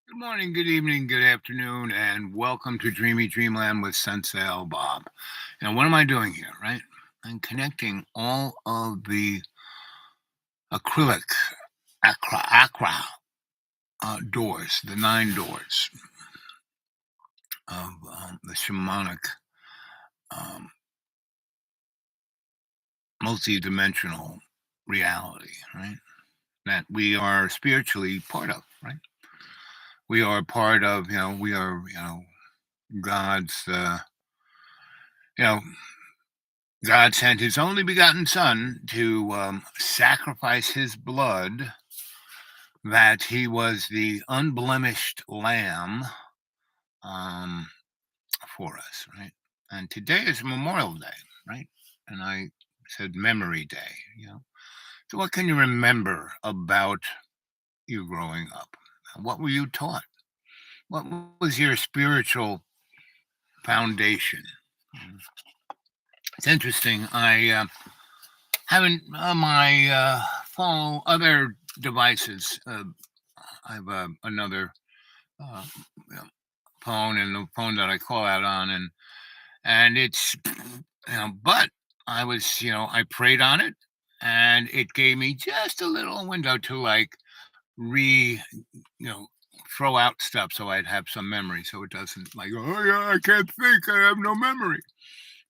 Good morning, good evening, good afternoon, and welcome to Dreamy Dreamland with Sensei Bob. Now, what am I doing here, right? I'm connecting all of the acrylic acra doors, the 9 doors of the shamanic, um, multi-dimensional reality, right? That we are spiritually part of, right? We are part of, we are, God's, you know, God sent his only begotten Son to sacrifice his blood, that he was the unblemished lamb um, for us, right? And today is Memorial Day, right? And I said Memory Day. So, what can you remember about you growing up? What were you taught? What was your spiritual foundation? Mm. It's interesting. I haven't on my phone, other devices. I have another uh, you know, phone, and the phone that I call out on, and it's but I was I prayed on it, and it gave me just a little window to like re you know throw out stuff so I'd have some memory, so it doesn't like, oh yeah, I can't think, I have no memory,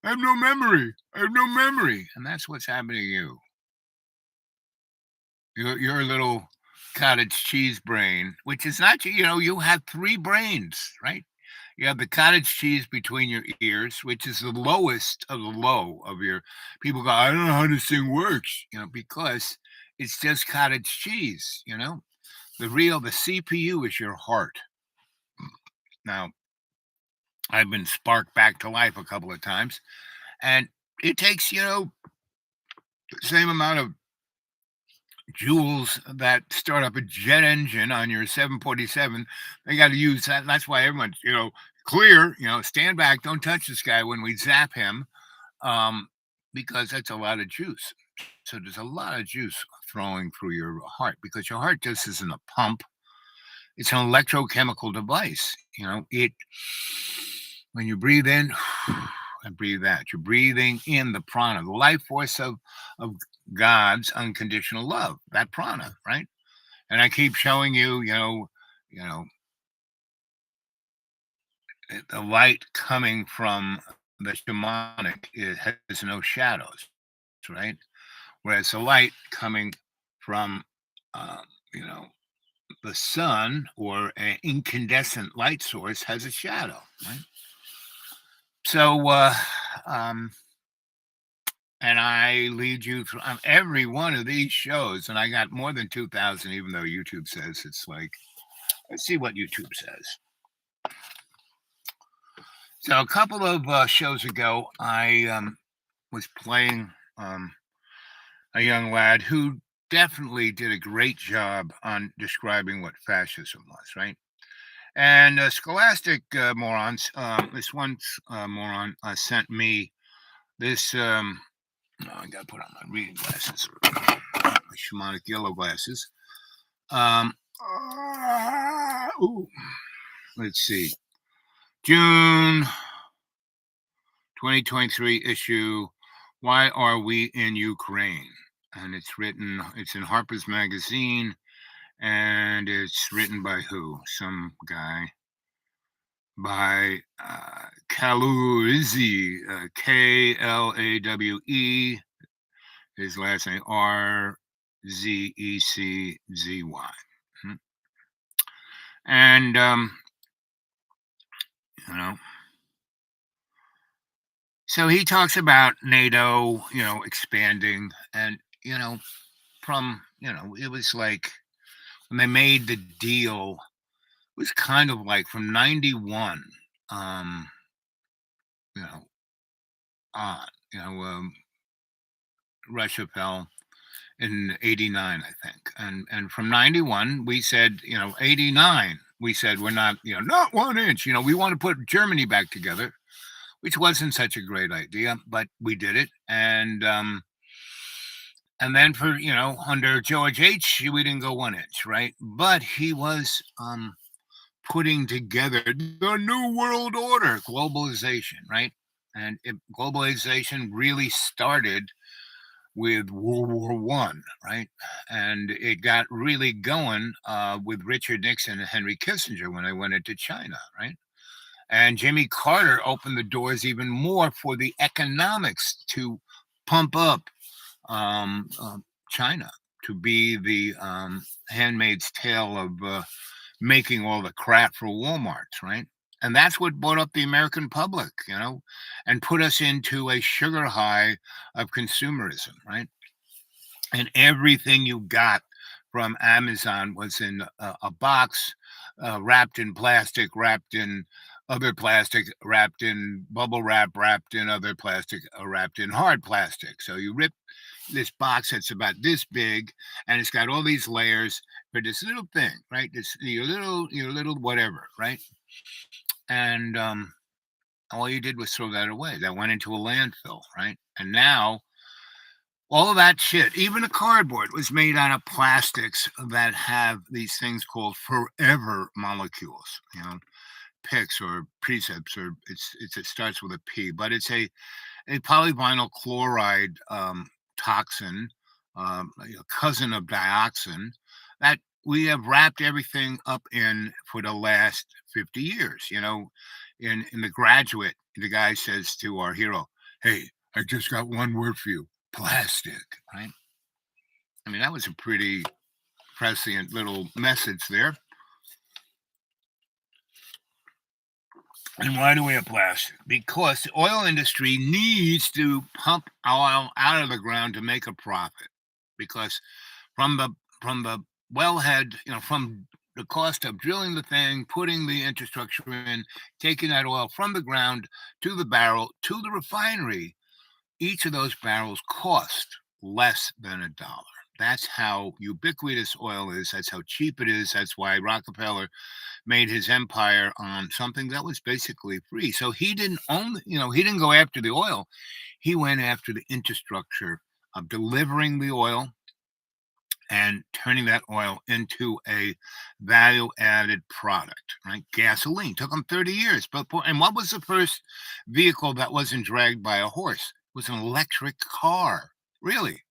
I have no memory, I have no memory, and that's what's happening to you. Your little cottage cheese brain, which is not, you have 3 brains, right? You have the cottage cheese between your ears, which is the lowest of the low of your people go, I don't know how this thing works, because it's just cottage cheese. The CPU is your heart. Now, I've been sparked back to life a couple of times, and it takes, the same amount of joules that start up a jet engine on your 747. They got to use that. That's why everyone's, clear, stand back, don't touch this guy when we zap him, um, because that's a lot of juice. So there's a lot of juice flowing through your heart, because your heart just isn't a pump. It's an electrochemical device. It when you breathe in and breathe out, you're breathing in the prana, the life force of God's unconditional love, that prana, right? And I keep showing you, you know, the light coming from the shamanic, it has no shadows, right? Whereas the light coming from, um, you know, the sun or an incandescent light source has a shadow, right? So, um, and I lead you through every one of these shows, and I got more than 2,000, even though YouTube says it's like, let's see what YouTube says. So a couple of shows ago, I was playing a young lad who definitely did a great job on describing what fascism was, right? And scholastic morons, this one moron sent me this. No, I got to put on my reading glasses, my shamanic yellow glasses. Um, ooh, let's see. June 2023 issue. Why are we in Ukraine? And it's in Harper's Magazine, and it's written by who? Some guy. By Kaluzzi, Klawe. His last name Rzecczy. And you know, so he talks about NATO, expanding, and from it was like when they made the deal, it was kind of like from 91, um, you know, on, Russia fell in 89, I think. And from 91, we said, 89, we said we're not, not 1 inch, we want to put Germany back together, which wasn't such a great idea, but we did it. And then for, under George H, we didn't go 1 inch, right? But he was putting together the new world order, globalization, right? And globalization really started with World War One, right? And it got really going with Richard Nixon and Henry Kissinger when they went into China, right? And Jimmy Carter opened the doors even more for the economics to pump up China to be the handmaid's tale of making all the crap for Walmarts, right? And that's what brought up the American public, and put us into a sugar high of consumerism, right? And everything you got from Amazon was in a box, wrapped in plastic, wrapped in other plastic, wrapped in bubble wrap, wrapped in other plastic, wrapped in hard plastic. So you rip this box that's about this big, and it's got all these layers for this little thing, right? This your little whatever, right? And all you did was throw that away. That went into a landfill, right? And now all of that shit, even the cardboard, was made out of plastics that have these things called forever molecules. PICs or precepts, or it starts with a P, but it's a polyvinyl chloride toxin, cousin of dioxin, that we have wrapped everything up in for the last 50 years. In The Graduate, the guy says to our hero, "Hey, I just got one word for you: plastic." Right? I mean, that was a pretty prescient little message there. And why do we have plastic? Because the oil industry needs to pump oil out of the ground to make a profit. Because from the wellhead, from the cost of drilling the thing, putting the infrastructure in, taking that oil from the ground to the barrel to the refinery, each of those barrels cost less than $1. That's how ubiquitous oil is. That's how cheap it is. That's why Rockefeller made his empire on something that was basically free. So he didn't own, he didn't go after the oil. He went after the infrastructure of delivering the oil and turning that oil into a value added product, right? Gasoline took them 30 years. And what was the first vehicle that wasn't dragged by a horse? It was an electric car. Really?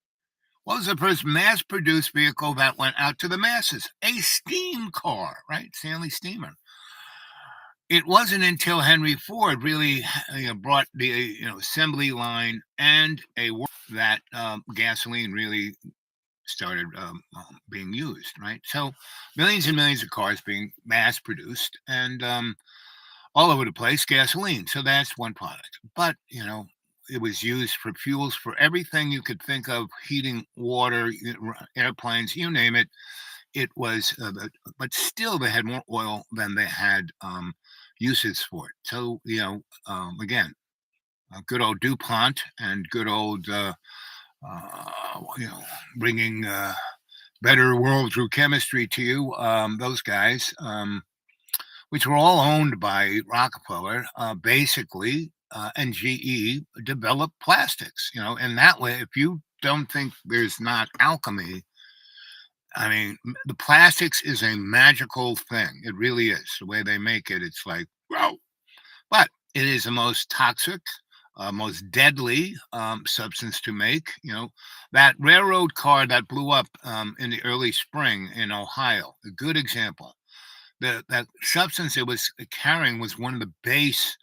What was the first mass produced vehicle that went out to the masses? A steam car, right? Stanley Steamer. It wasn't until Henry Ford really brought the assembly line and that gasoline really started being used, right? So millions and millions of cars being mass produced, and all over the place, gasoline. So that's one product. But, it was used for fuels for everything you could think of: heating, water, airplanes, you name it. It was, but still they had more oil than they had uses for it. So, again, good old DuPont and good old, bringing better world through chemistry to you. Those guys, which were all owned by Rockefeller, basically, and GE developed plastics. And that way, if you don't think there's not alchemy, I mean, the plastics is a magical thing. It really is. The way they make it, it's like, wow. But it is the most toxic, most deadly substance to make. That railroad car that blew up in the early spring in Ohio, a good example. That substance it was carrying was one of the base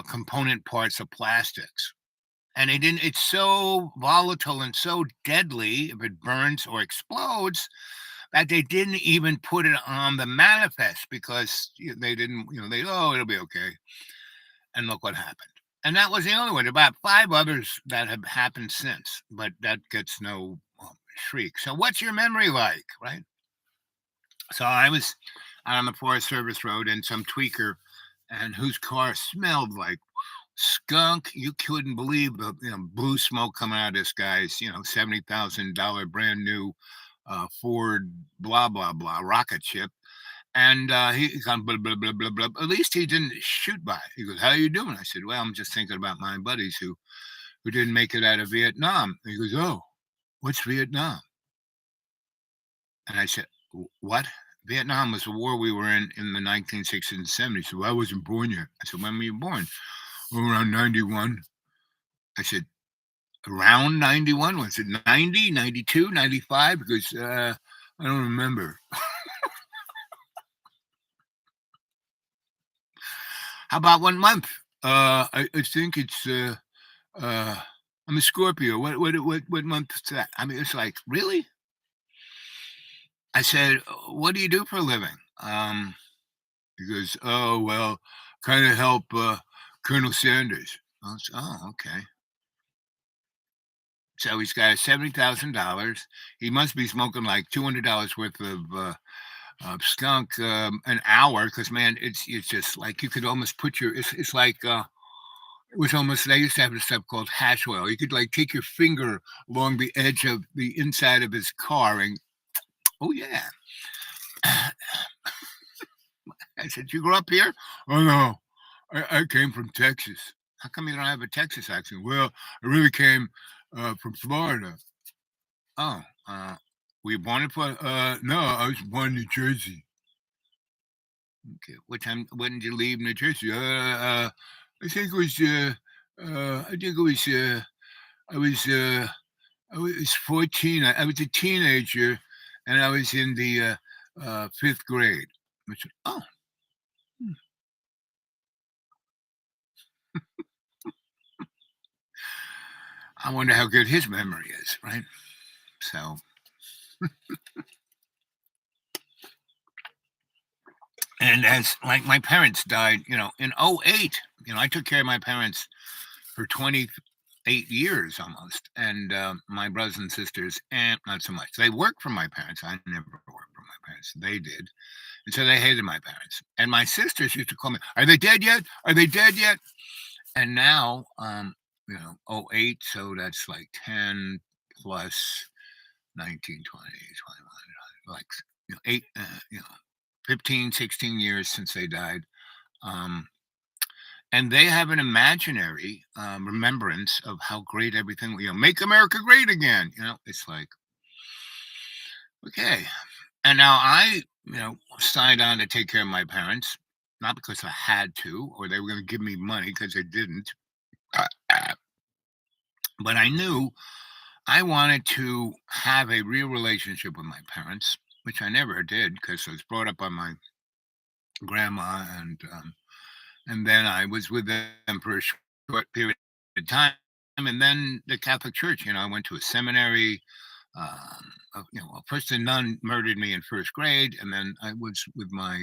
component parts of plastics. And they didn't, it's so volatile and so deadly if it burns or explodes that they didn't even put it on the manifest because they didn't, it'll be okay. And look what happened. And that was the only one. About five others that have happened since, but that gets no shriek. So, what's your memory like, right? So, I was out on the Forest Service Road and some tweaker, and whose car smelled like skunk. You couldn't believe the blue smoke coming out of this guy's $70,000 brand new Ford blah blah blah rocket ship. And he's gone blah blah blah blah blah. At least he didn't shoot by. He goes, "How you doing?" I said, "Well, I'm just thinking about my buddies who didn't make it out of Vietnam." He goes, "Oh, what's Vietnam?" And I said, "What? Vietnam was the war we were in the 1960s and 70s. So I wasn't born yet. I said, when were you born? "Oh, around 91." I said, around 91? Was it 90, 92, 95? Because I don't remember. How about 1 month? I think it's uh, I'm a Scorpio. What month is that? I mean, it's like, really? I said, what do you do for a living? He goes, oh well, kind of help Colonel Sanders. I said, oh, okay. So he's got $70,000. He must be smoking like $200 worth of skunk an hour. Because man, it's just like you could almost put your. It's like it was almost. They used to have this stuff called hash oil. You could like take your finger along the edge of the inside of his car, and oh yeah. I said, you grew up here? Oh no, I came from Texas. How come you don't have a Texas accent? Well, I really came from Florida. Oh, were you born in Florida? No, I was born in New Jersey. Okay. What time? When did you leave New Jersey? I think it was. I think it was. I was. I was 14. I was a teenager, and I was in the fifth grade. Which, oh, hmm, I wonder how good his memory is, right? So, and as like my parents died, in '08. I took care of my parents for 28 years almost. And my brothers and sisters, and not so much. They worked for my parents. I never worked for my parents. They did. And so they hated my parents. And my sisters used to call me, are they dead yet? Are they dead yet? And now, '08. So that's like 10 plus 19, 20, 21, like, eight, 15, 16 years since they died. Um, and they have an imaginary remembrance of how great everything, make America great again. It's like, okay. And now I, signed on to take care of my parents, not because I had to or they were going to give me money because they didn't. Uh, uh, but I knew I wanted to have a real relationship with my parents, which I never did because I was brought up by my grandma, and then I was with them for a short period of time, and then the Catholic Church. I went to a seminary. Well, first a nun murdered me in first grade, and then I was with my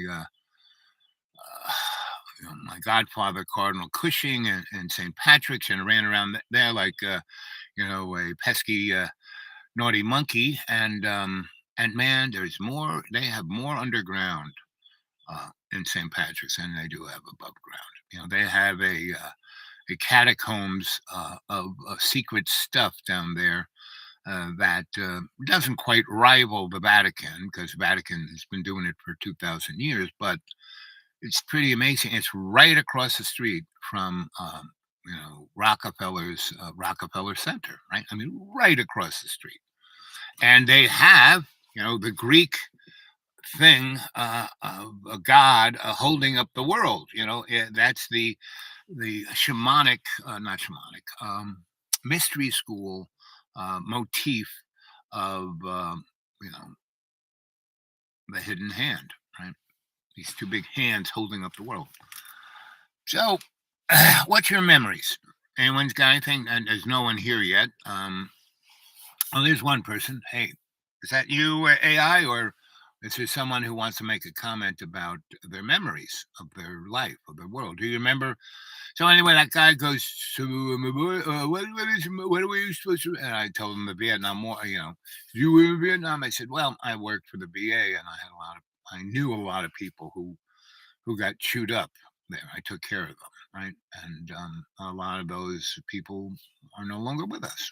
godfather, Cardinal Cushing, and St. Patrick's, and ran around there like a pesky naughty monkey. And man, there's more. They have more underground in St. Patrick's than they do have above ground. They have a catacombs of secret stuff down there that doesn't quite rival the Vatican because the Vatican has been doing it for 2,000 years, but it's pretty amazing. It's right across the street from Rockefeller's Rockefeller Center, right? I mean, right across the street, and they have the Greek thing of a god holding up the world. That's the shamanic, not shamanic, mystery school motif of you know the hidden hand, right? These two big hands holding up the world. So, what's your memories? Anyone's got anything? And there's no one here yet. Oh, there's one person. Hey, is that you, AI, or is there someone who wants to make a comment about their memories of their life, of their world? Do you remember? So anyway, that guy goes to what are we supposed to? And I told him the Vietnam War. You were in Vietnam. I said, well, I worked for the VA, and I knew a lot of people who got chewed up there. I took care of them, right? And a lot of those people are no longer with us.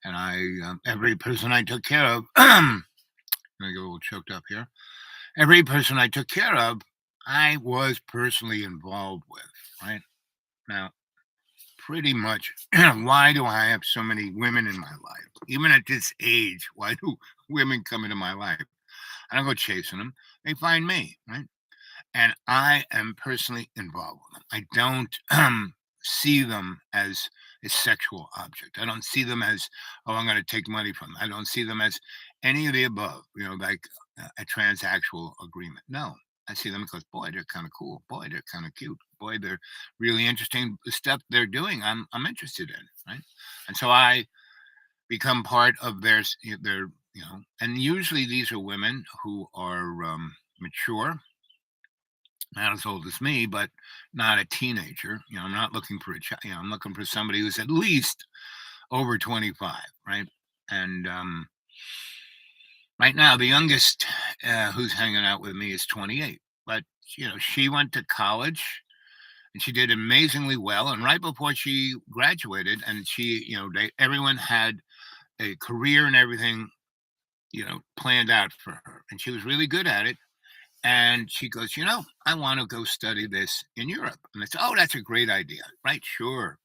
And every person I took care of, I'm gonna get a little choked up here. Every person I took care of, I was personally involved with, right? Now, pretty much, why do I have so many women in my life? Even at this age, why do women come into my life? I don't go chasing them. They find me, right? And I am personally involved with them. I don't see them as a sexual object. I don't see them as, oh, I'm going to take money from them. I don't see them as any of the above, like a transactional agreement. No, I see them because, boy, they're kind of cool. Boy, they're kind of cute. Boy, they're really interesting. The stuff they're doing, I'm interested in, right? And so I become part of their. And usually these are women who are mature, not as old as me, but not a teenager. I'm not looking for a child. I'm looking for somebody who's at least over 25, right? And right now, the youngest who's hanging out with me is 28. But she went to college and she did amazingly well. And right before she graduated, and everyone had a career and everything, planned out for her, and she was really good at it. And she goes, I want to go study this in Europe. And I said, oh, that's a great idea. Right. Sure.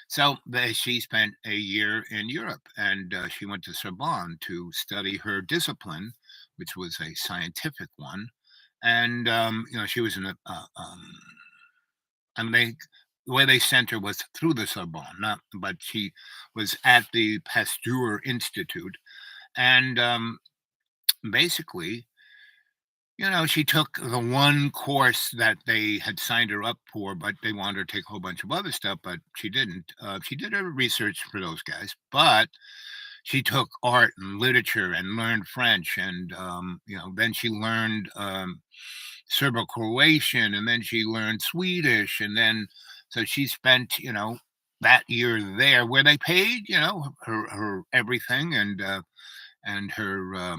So she spent a year in Europe, and she went to Sorbonne to study her discipline, which was a scientific one. And, she was in and the way they sent her was through the Sorbonne, but she was at the Pasteur Institute. And basically, she took the one course that they had signed her up for, but they wanted her to take a whole bunch of other stuff, but she didn't. She did her research for those guys, but she took art and literature and learned French. And, then she learned Serbo-Croatian, and then she learned Swedish. And then, so she spent, that year there where they paid, her everything and her,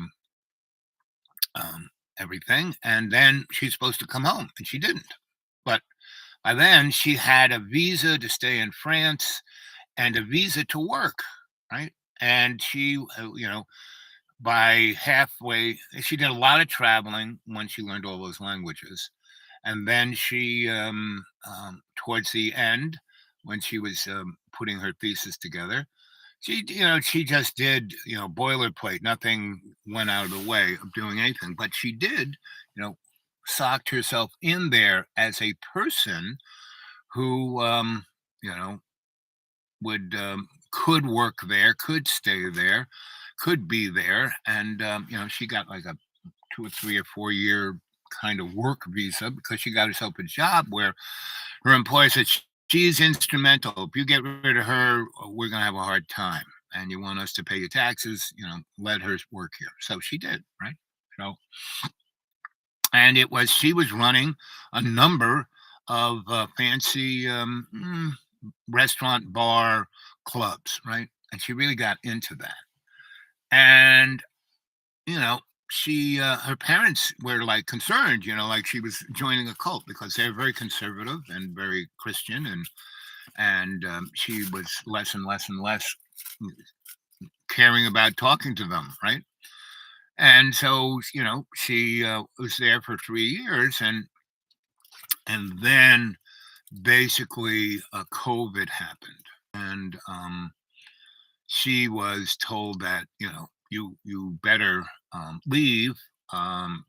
everything, and then she's supposed to come home, and she didn't. But by then, she had a visa to stay in France and a visa to work, right? And she, by halfway, she did a lot of traveling when she learned all those languages. And then she, towards the end, when she was putting her thesis together, she just did, boilerplate. Nothing went out of the way of doing anything, but she did, socked herself in there as a person who, you know, would could work there, could stay there, could be there, and she got like a 2 or 3 or 4 year kind of work visa because she got herself a job where her employer said she's instrumental. If you get rid of her, we're going to have a hard time. And you want us to pay your taxes, let her work here. So she did, right? So, and she was running a number of fancy restaurant, bar, clubs, right? And she really got into that. And, you know, her parents were like concerned, like she was joining a cult because they're very conservative and very Christian, and she was less and less and less caring about talking to them, right? And so, she was there for 3 years, and then basically COVID happened, and she was told that you better leave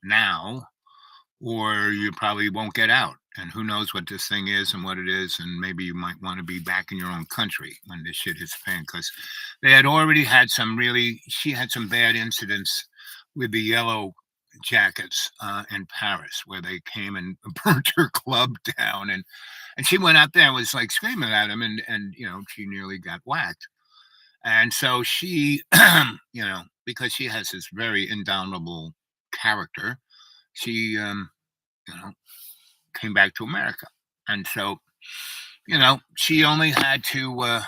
now, or you probably won't get out. And who knows what this thing is and what it is, and maybe you might want to be back in your own country when this shit hits the fan. Because they had already had she had some bad incidents with the yellow jackets in Paris, where they came and burnt her club down, and she went out there and was like screaming at him, and she nearly got whacked. And so she, because she has this very indomitable character, she, came back to America. And so, she only had to,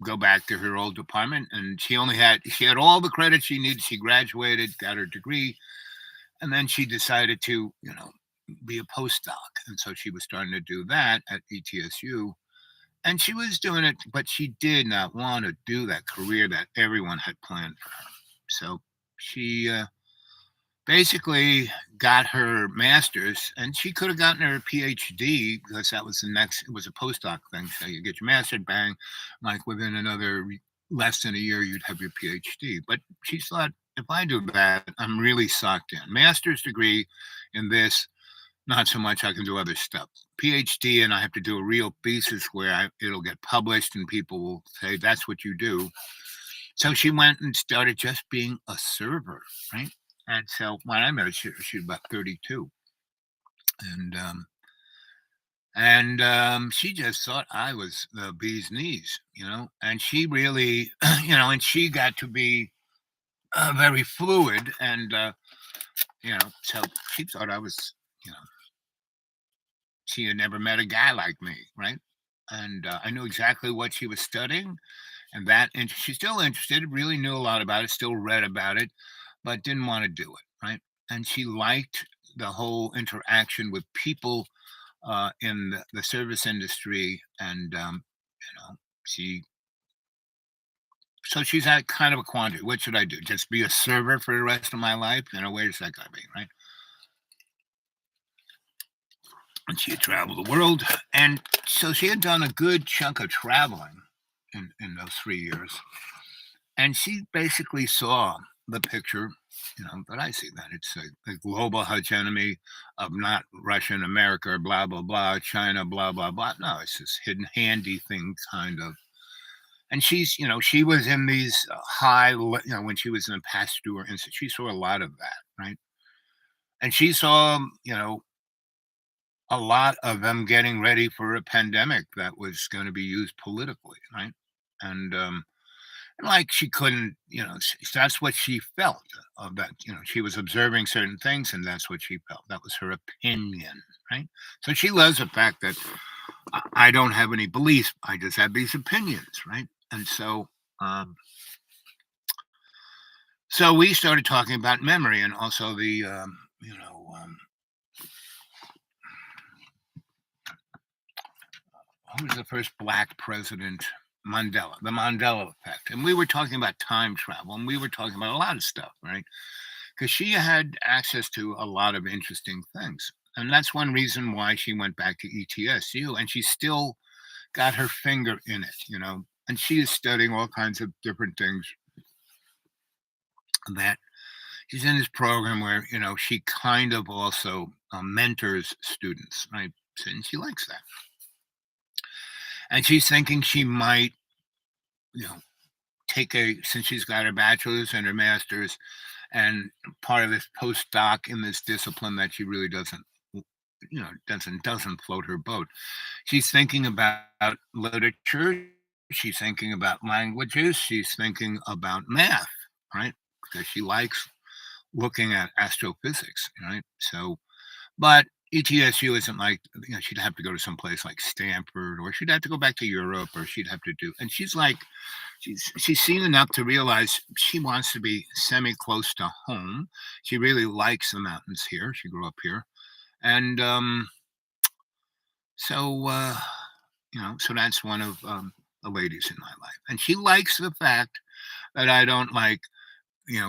go back to her old department, and she had all the credit she needed. She graduated, got her degree, and then she decided to, be a postdoc. And so she was starting to do that at ETSU. And she was doing it, but she did not want to do that career that everyone had planned for her. So she basically got her master's, and she could have gotten her PhD because that was it was a postdoc thing. So you get your master's, bang, like within less than a year, you'd have your PhD. But she thought, If I do that, I'm really sucked in. Master's degree in this, not so much. I can do other stuff. PhD, and I have to do a real thesis where it'll get published and people will say that's what you do. So she went and started just being a server, right? And so when I met her, she was about 32, and she just thought I was the bee's knees, And she really, and she got to be very fluid, and so she thought I was, you know, she had never met a guy like me, right? And I knew exactly what she was studying, and she's still interested. Really knew a lot about it. Still read about it, but didn't want to do it, right? And she liked the whole interaction with people in the service industry, and she so she's at kind of a quandary. What should I do? Just be a server for the rest of my life? Where's that gonna be, right? And she had traveled the world, and so she had done a good chunk of traveling in those 3 years, and she basically saw the picture, that I see, that it's a global hegemony of not Russia and America, blah blah blah, China, blah blah blah. No, it's this hidden handy thing, kind of. And she was in these when she was in the Pasteur Institute, she saw a lot of that, right? And she saw, a lot of them getting ready for a pandemic that was going to be used politically, right? And like she couldn't, that's what she felt of that. She was observing certain things, and that's what she felt. That was her opinion, right? So she loves the fact that I don't have any beliefs. I just have these opinions, right? And so we started talking about memory, and also the, who was the first black president? Mandela, the Mandela effect. And we were talking about time travel, and we were talking about a lot of stuff, right? Because she had access to a lot of interesting things. And that's one reason why she went back to ETSU, and she still got her finger in it. And she is studying all kinds of different things that she's in this program where, she kind of also mentors students, right? And she likes that. And she's thinking she might, you know, since she's got her bachelor's and her master's and part of this postdoc in this discipline that she really doesn't float her boat. She's thinking about literature. She's thinking about languages. She's thinking about math, right? Because she likes looking at astrophysics, right? So, but ETSU isn't like, she'd have to go to some place like Stanford, or she'd have to go back to Europe, or she'd have to do, and she's like, she's seen enough to realize she wants to be semi close to home. She really likes the mountains here. She grew up here, and so so that's one of the ladies in my life, and she likes the fact that I don't like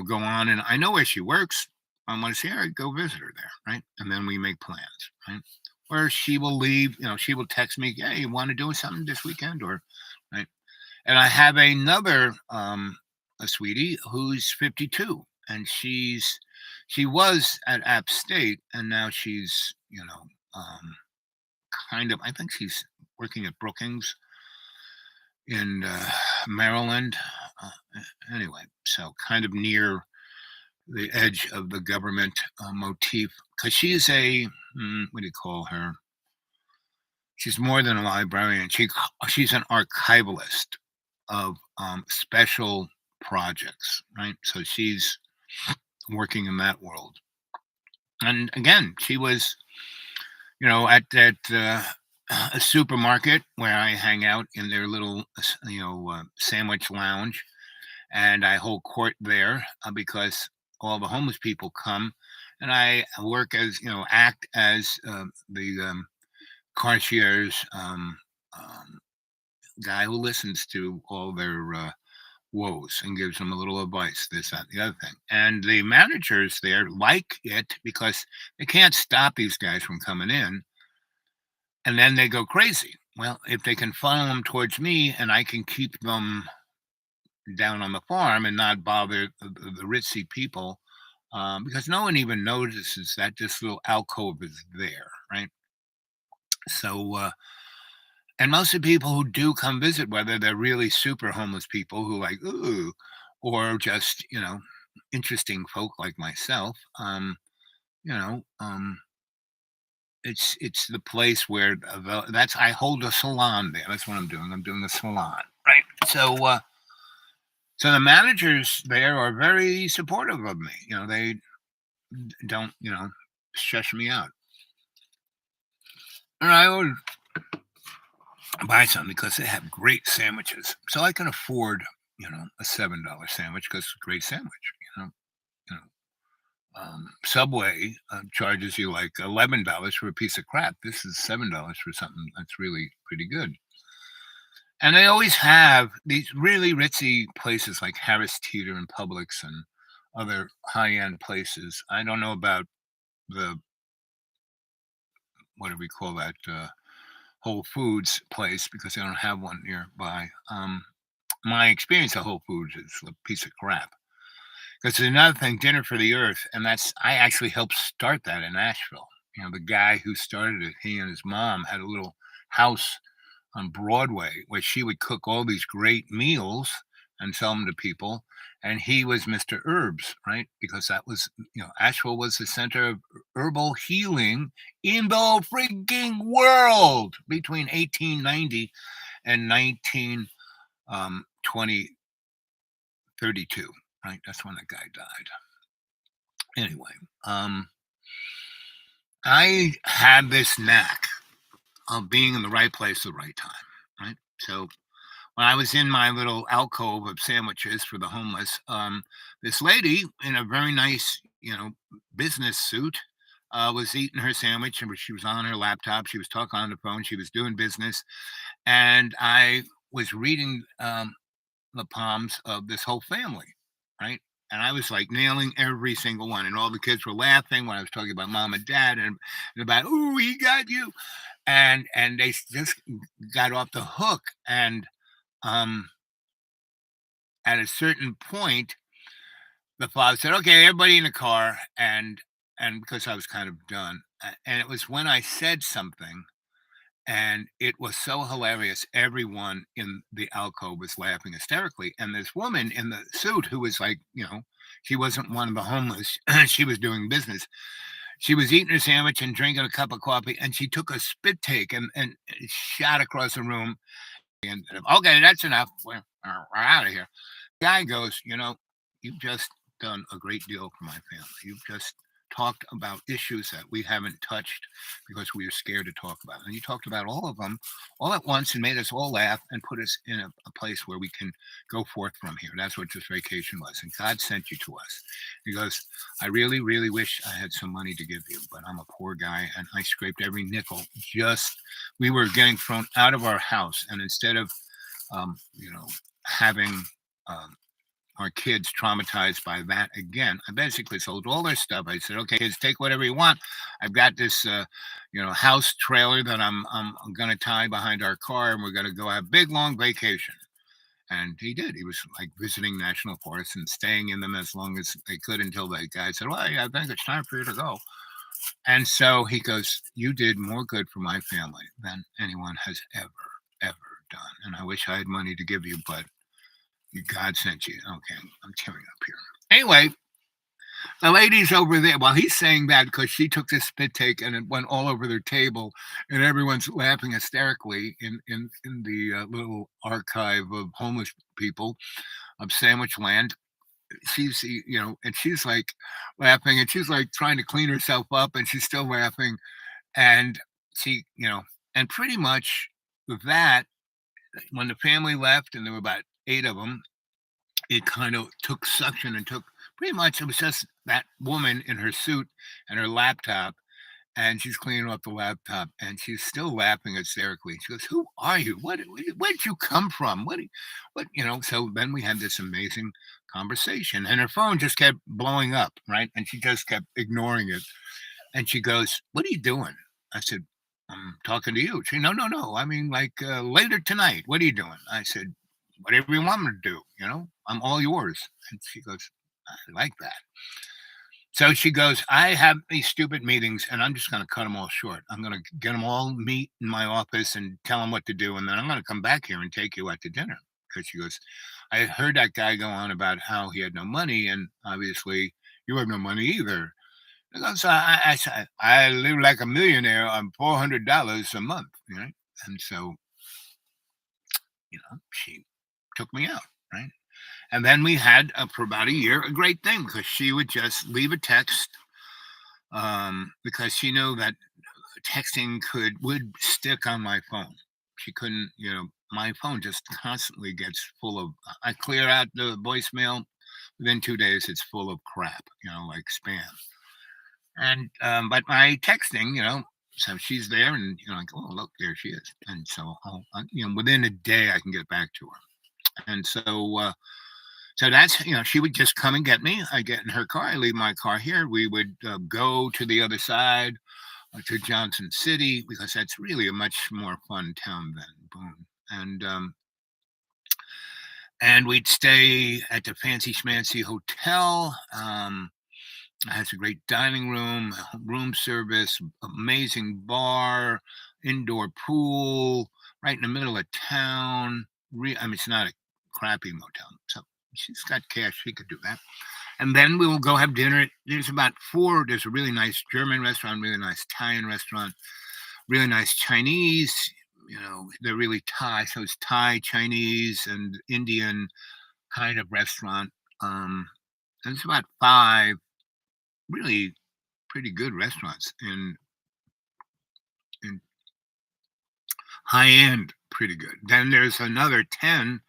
go on, and I know where she works. I want to see her, go visit her there, right? And then we make plans, right? Or she will leave, she will text me, "Hey, you want to do something this weekend?" Or right. And I have another a sweetie who's 52, and she was at App State, and now she's kind of, I think she's working at Brookings in Maryland. Anyway, so kind of near the edge of the government motif, because she's what do you call her? She's more than a librarian. She's an archivalist of special projects, right? So she's working in that world. And again, she was, at that a supermarket where I hang out in their little, sandwich lounge, and I hold court there because all the homeless people come, and I work as, act as the concierge guy who listens to all their woes and gives them a little advice, this, that, the other thing. And the managers there like it because they can't stop these guys from coming in, and then they go crazy. Well, if they can funnel them towards me and I can keep them down on the farm and not bother the ritzy people, because no one even notices that this little alcove is there, right? So, and most of the people who do come visit, whether they're really super homeless people who like, ooh, or just, interesting folk like myself, you know, it's the place where that's I hold a salon there. That's what I'm doing. I'm doing a salon, right? So the managers there are very supportive of me. They don't, shush me out. And I always buy something because they have great sandwiches. So I can afford, a $7 sandwich because it's a great sandwich. You know. Subway charges you like $11 for a piece of crap. This is $7 for something that's really pretty good. And they always have these really ritzy places like Harris Teeter and Publix and other high-end places. I don't know about the what do we call that, Whole Foods place because they don't have one nearby. My experience of Whole Foods is a piece of crap. Because there's another thing, Dinner for the Earth, and that's I actually helped start that in Nashville. The guy who started it, he and his mom had a little house on Broadway where she would cook all these great meals and sell them to people. And he was Mr. Herbs, right? Because that was, Asheville was the center of herbal healing in the freaking world between 1890 and 2032, right? That's when the guy died. Anyway, I had this knack of being in the right place at the right time, right? So when I was in my little alcove of sandwiches for the homeless, this lady in a very nice, business suit was eating her sandwich and she was on her laptop. She was talking on the phone. She was doing business. And I was reading the palms of this whole family, right? And I was like nailing every single one. And all the kids were laughing when I was talking about mom and dad and about, oh, he got you. And they just got off the hook. And um at a certain point, the father said, "Okay, everybody in the car," and because I was kind of done, and it was when I said something, and it was so hilarious. Everyone in the alcove was laughing hysterically, and this woman in the suit who was like, she wasn't one of the homeless. She was doing business. She was eating her sandwich and drinking a cup of coffee, and she took a spit take and shot across the room. And okay, that's enough. We're out of here. Guy goes, you've just done a great deal for my family. You've just talked about issues that we haven't touched because we were scared to talk about. And you talked about all of them all at once and made us all laugh and put us in a place where we can go forth from here. That's what this vacation was. And God sent you to us. He goes, I really, really wish I had some money to give you, but I'm a poor guy and I scraped every nickel. We were getting thrown out of our house. And instead of, having, um, our kids traumatized by that again. I basically sold all their stuff. I said, "Okay, kids, take whatever you want. I've got this, house trailer that I'm going to tie behind our car, and we're going to go have a big long vacation." And he did. He was like visiting national forests and staying in them as long as they could until the guy said, "Well, yeah, I think it's time for you to go." And so he goes, "You did more good for my family than anyone has ever done. And I wish I had money to give you, but God sent you." Okay, I'm tearing up here. Anyway, the lady's over there. Well, he's saying that because she took this spit take and it went all over their table, and everyone's laughing hysterically in the little archive of homeless people of Sandwich Land. And she's like laughing, and she's like trying to clean herself up, and she's still laughing, and she, and pretty much with that, when the family left, and there were about 8 of them, it kind of took suction and took pretty much it was just that woman in her suit and her laptop, and she's cleaning up the laptop, and she's still laughing hysterically. She goes, "Who are you? Where did you come from? So then we had this amazing conversation, and her phone just kept blowing up, right? And she just kept ignoring it. And she goes, "What are you doing?" I said, "I'm talking to you." She, "No, no, no. I mean, like later tonight. What are you doing?" I said, whatever you want me to do, I'm all yours." And she goes, "I like that." So she goes, "I have these stupid meetings and I'm just going to cut them all short. I'm going to get them all meet in my office and tell them what to do. And then I'm going to come back here and take you out to dinner." Because she goes, "I heard that guy go on about how he had no money. And obviously you have no money either." I goes, I said, "I live like a millionaire on $400 a month." And so, she took me out. Right. And then we had, for about a year, a great thing because she would just leave a text, because she knew that texting would stick on my phone. She couldn't, my phone just constantly gets full of. I clear out the voicemail. Within 2 days, it's full of crap, like spam. And but my texting, so she's there, and like, oh look, there she is. And so, within a day, I can get back to her. And so that's, she would just come and get me. I get in her car. I leave my car here. We would go to the other side, to Johnson City, because that's really a much more fun town than Boone. And we'd stay at the fancy schmancy hotel. It has a great dining room, room service, amazing bar, indoor pool, right in the middle of town. I mean, it's not a crappy motel, so she's got cash. She could do that. And then we will go have dinner. There's about four. There's a really nice German restaurant, really nice Italian restaurant, really nice Chinese. They're really Thai, so it's Thai, Chinese, and Indian kind of restaurant. And it's about five really pretty good restaurants in high end, pretty good. Then there's another 10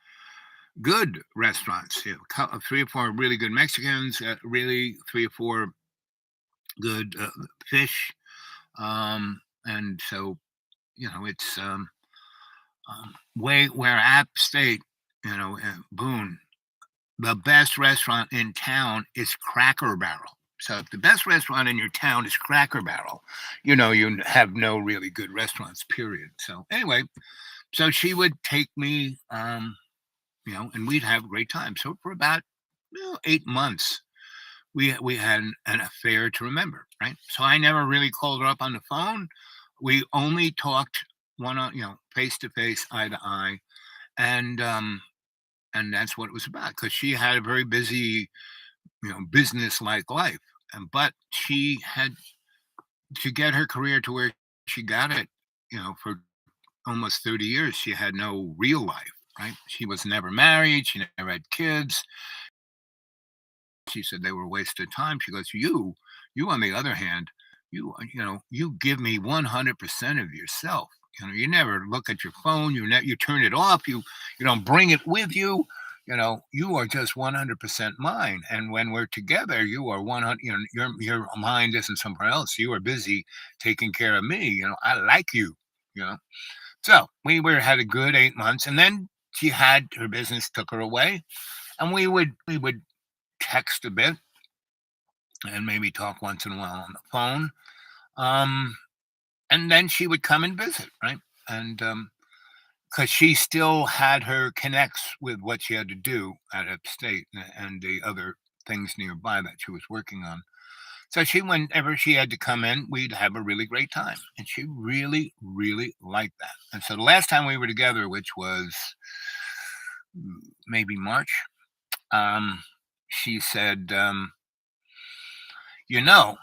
good restaurants. Three or four really good Mexicans, really three or four good fish. And so, it's way where App State, Boone, the best restaurant in town is Cracker Barrel. So if the best restaurant in your town is Cracker Barrel, you have no really good restaurants, period. So anyway, so she would take me, and we'd have a great time. So for about 8 months, we had an affair to remember, right? So I never really called her up on the phone. We only talked one on, face to face, eye to eye, and that's what it was about. Because she had a very busy, business like life, but she had to get her career to where she got it. For almost 30 years, she had no real life. Right? She was never married. She never had kids. She said they were a waste of time. She goes, you on the other hand, you give me 100% of yourself. You never look at your phone. You turn it off. You don't bring it with you. You are just 100% mine. And when we're together, you are 100. Your mind isn't somewhere else. You are busy taking care of me. I like you. You know. So had a good 8 months, and then she had her business took her away, and we would text a bit and maybe talk once in a while on the phone. Um, and then she would come and visit, right? And because she still had her connects with what she had to do at Upstate and the other things nearby that she was working on. So whenever she had to come in, we'd have a really great time. And she really, really liked that. And so the last time we were together, which was maybe March, she said, you know,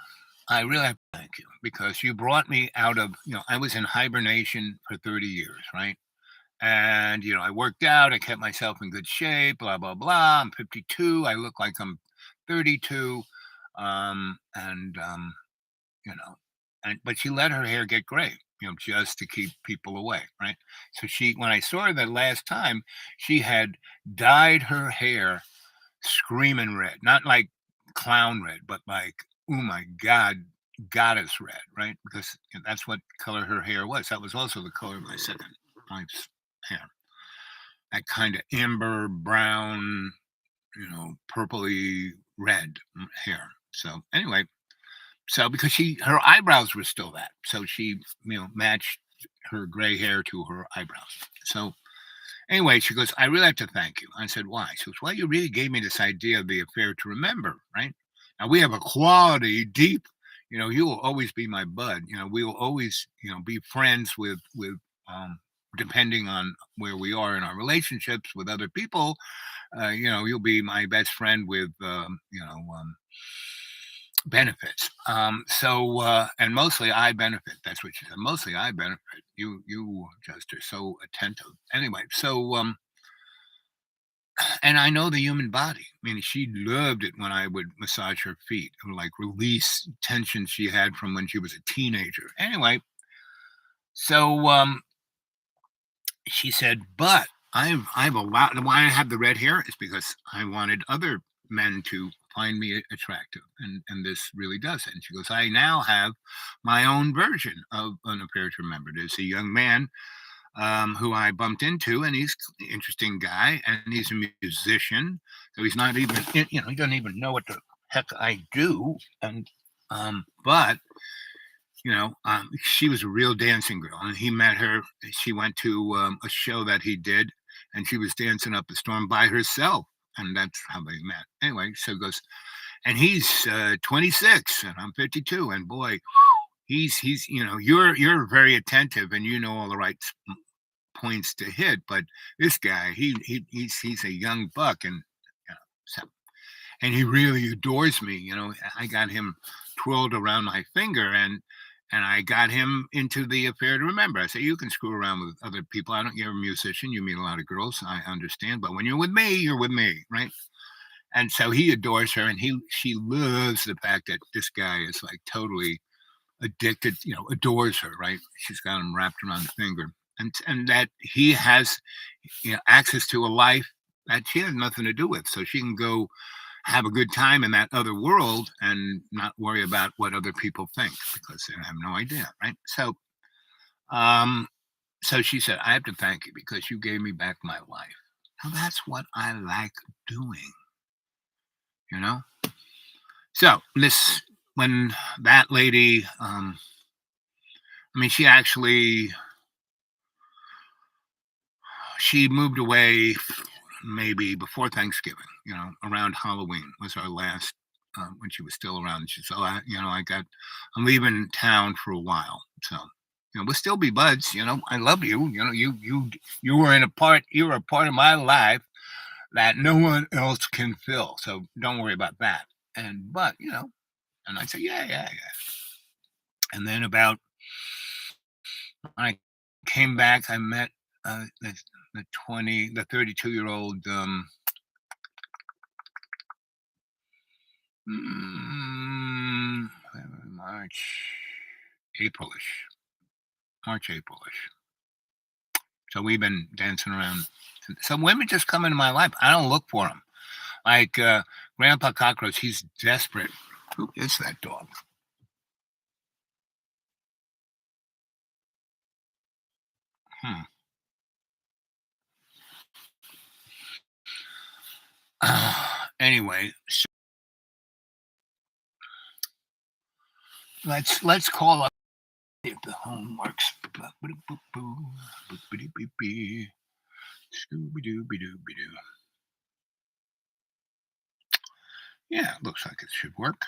I really have to thank you because you brought me out of, I was in hibernation for 30 years, right? And, I worked out, I kept myself in good shape, blah, blah, blah. I'm 52. I look like I'm 32. And, but she let her hair get gray, just to keep people away, right? So when I saw her the last time, she had dyed her hair screaming red, not like clown red, but like, oh my God, goddess red, right? Because that's what color her hair was. That was also the color of my second wife's hair. That kind of amber brown, purpley red hair. So anyway, because her eyebrows were still that, so she matched her gray hair to her eyebrows. So Anyway, she goes, "I really have to thank you." I said, "Why?" She goes, "Well, you really gave me this idea of the affair to remember, right? Now we have a quality, deep, you will always be my bud. We will always, be friends with depending on where we are in our relationships with other people. You'll be my best friend with benefits. And mostly I benefit. That's what she said. Mostly I benefit. You just are so attentive. Anyway, and I know the human body. I mean, she loved it when I would massage her feet and like release tension she had from when she was a teenager. Anyway, so she said, but I've allowed why I have the red hair is because I wanted other men to find me attractive, and this really does it. And she goes, I now have my own version of an affair to remember. There's a young man who I bumped into, and he's an interesting guy, and he's a musician. So he's not even, he doesn't even know what the heck I do. But she was a real dancing girl, and he met her. She went to a show that he did, and she was dancing up a storm by herself, and that's how they met. Anyway, so it goes, and he's 26, and I'm 52, and boy, he's you're very attentive, and you know all the right points to hit, but this guy, he's a young buck, and so and he really adores me. I got him twirled around my finger, and I got him into the affair to remember. I said, you can screw around with other people. I don't. You're a musician. You meet a lot of girls. I understand, but when you're with me, you're with me, right? And so he adores her, and she loves the fact that this guy is like totally addicted. Adores her, right? She's got him wrapped around the finger, and that he has access to a life that she has nothing to do with, so she can go have a good time in that other world and not worry about what other people think because they have no idea, right? Um, so she said, I have to thank you because you gave me back my life. Now that's what I like doing, you know? So this when that lady I mean she moved away maybe before Thanksgiving, around Halloween was our last when she was still around. She said, "Oh, I'm leaving town for a while, so we'll still be buds. I love you. You were you were a part of my life that no one else can fill. So don't worry about that." And but and I said, "Yeah, yeah, yeah." And then about when I came back, I met the 32-year-old. Mm, March, Aprilish, Aprilish. So we've been dancing around. Some women just come into my life. I don't look for them. Like Grandpa Cockroach, he's desperate. Who is that dog? Hmm. Anyway, so let's call up if the home works. Scooby-Dooby-Dooby-Doo. Yeah, looks like it should work.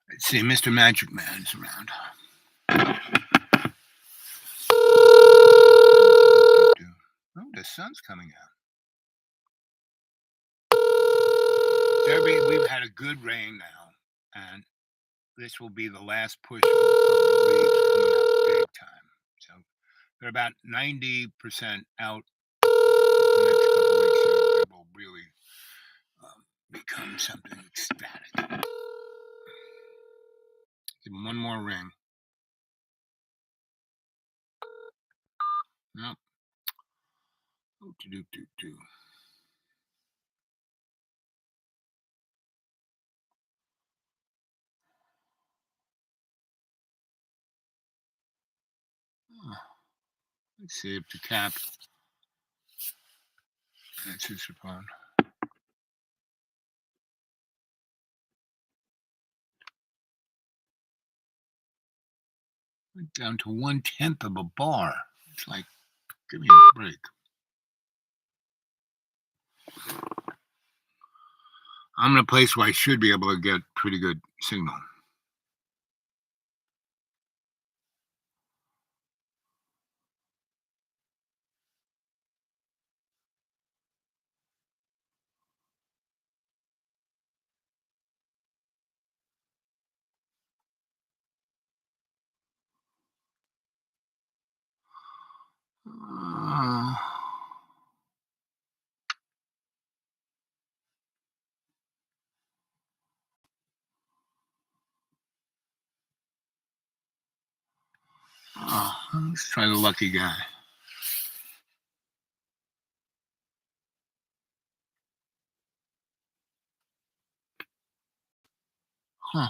Let's see, Mr. Magic Man is around. Oh, the sun's coming out. We've had a good rain now, and this will be the last push of the leaves coming out big time. So they're about 90% out. The next couple weeks here, it will really become something ecstatic. Give them one more ring. Nope. Do. Let's see if the cap answers the phone. Went down to 1/10 of a bar. It's like, give me a break. I'm in a place where I should be able to get pretty good signal. Uh, let's try the lucky guy. Huh.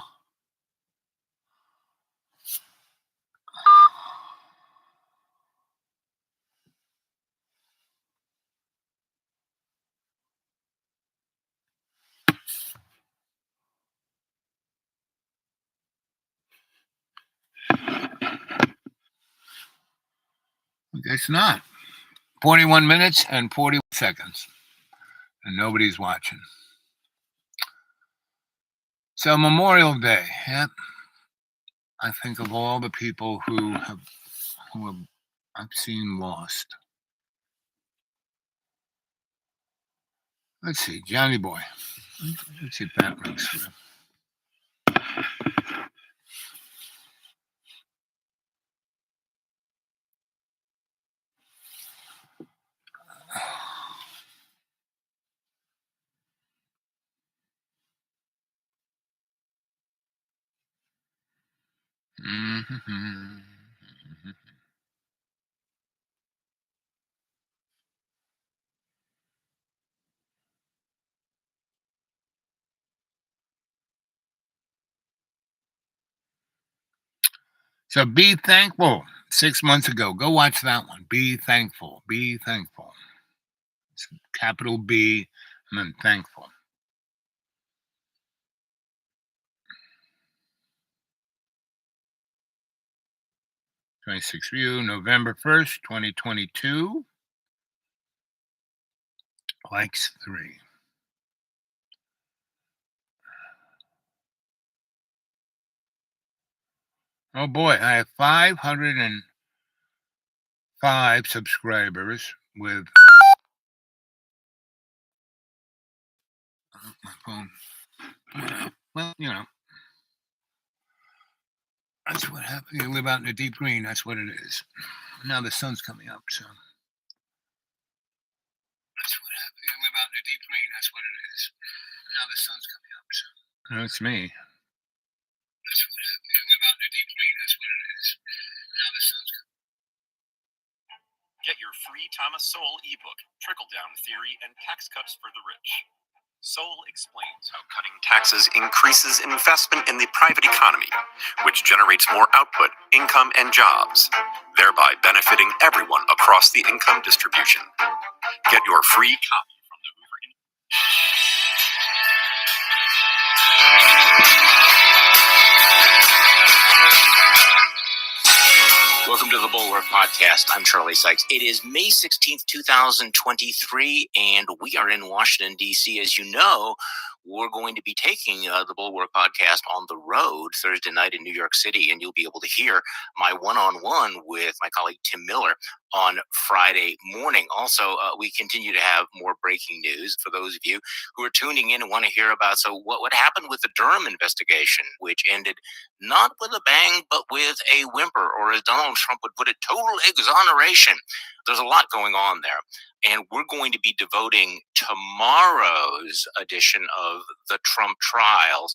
I guess not. 41 minutes and 41 seconds. And nobody's watching. So Memorial Day, yep. I think of all the people who I've seen lost. Let's see, Johnny Boy. Let's see if that rings through. Mm-hmm. So be thankful. 6 months ago, go watch that one. Be thankful. Be thankful. It's capital B and then thankful. 26 view, November 1st, 2022. Likes 3. Oh boy, I have 505 subscribers with my phone. Well, that's what happens. You live out in the deep green. That's what it is. Now the sun's coming up, so that's what happens. You live out in the deep green. That's what it is. Now the sun's coming up, so that's me. That's what happens. You live out in the deep green. That's what it is. Now the sun's coming. Get your free Thomas Sowell ebook, Trickle Down Theory and Tax Cuts for the Rich. Sowell explains how cutting taxes increases investment in the private economy, which generates more output, income, and jobs, thereby benefiting everyone across the income distribution. Get your free copy from the Hoover Welcome to the Bulwark Podcast. I'm Charlie Sykes. It is May 16th, 2023, and we are in Washington, D.C. As you know, we're going to be taking the Bulwark Podcast on the road Thursday night in New York City, and you'll be able to hear my one-on-one with my colleague Tim Miller on Friday morning. Also, we continue to have more breaking news for those of you who are tuning in and want to hear about what happened with the Durham investigation, which ended not with a bang, but with a whimper, or as Donald Trump would put it, total exoneration. There's a lot going on there. And we're going to be devoting tomorrow's edition of the Trump trials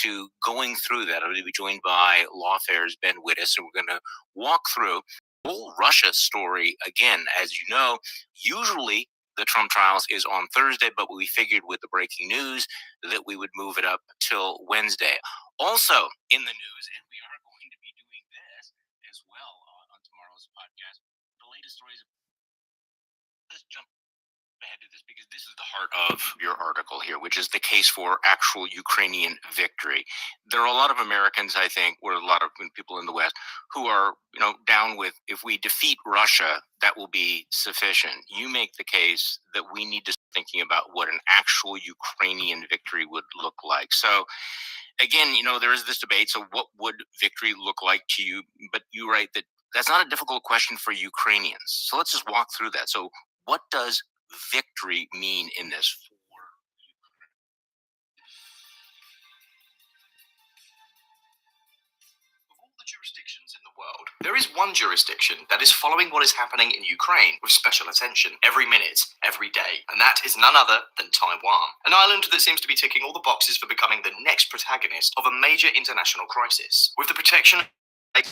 to going through that. I'm going to be joined by Lawfare's Ben Wittes, and we're going to walk through the whole Russia story again. As you know, usually the Trump trials is on Thursday, but we figured with the breaking news that we would move it up till Wednesday. Also in the news, and we are going to be doing this as well on tomorrow's podcast, the latest stories. Let's jump ahead to this because this is the heart of your article here, which is the case for actual Ukrainian victory. There are a lot of Americans, I think, or a lot of people in the West who are, down with if we defeat Russia, that will be sufficient. You make the case that we need to start thinking about what an actual Ukrainian victory would look like. So again, there is this debate. So what would victory look like to you? But you write that that's not a difficult question for Ukrainians. So let's just walk through that. So what does victory mean in this for Ukraine? Of all the jurisdictions in the world, there is one jurisdiction that is following what is happening in Ukraine with special attention every minute, every day, and that is none other than Taiwan, an island that seems to be ticking all the boxes for becoming the next protagonist of a major international crisis. With the protection of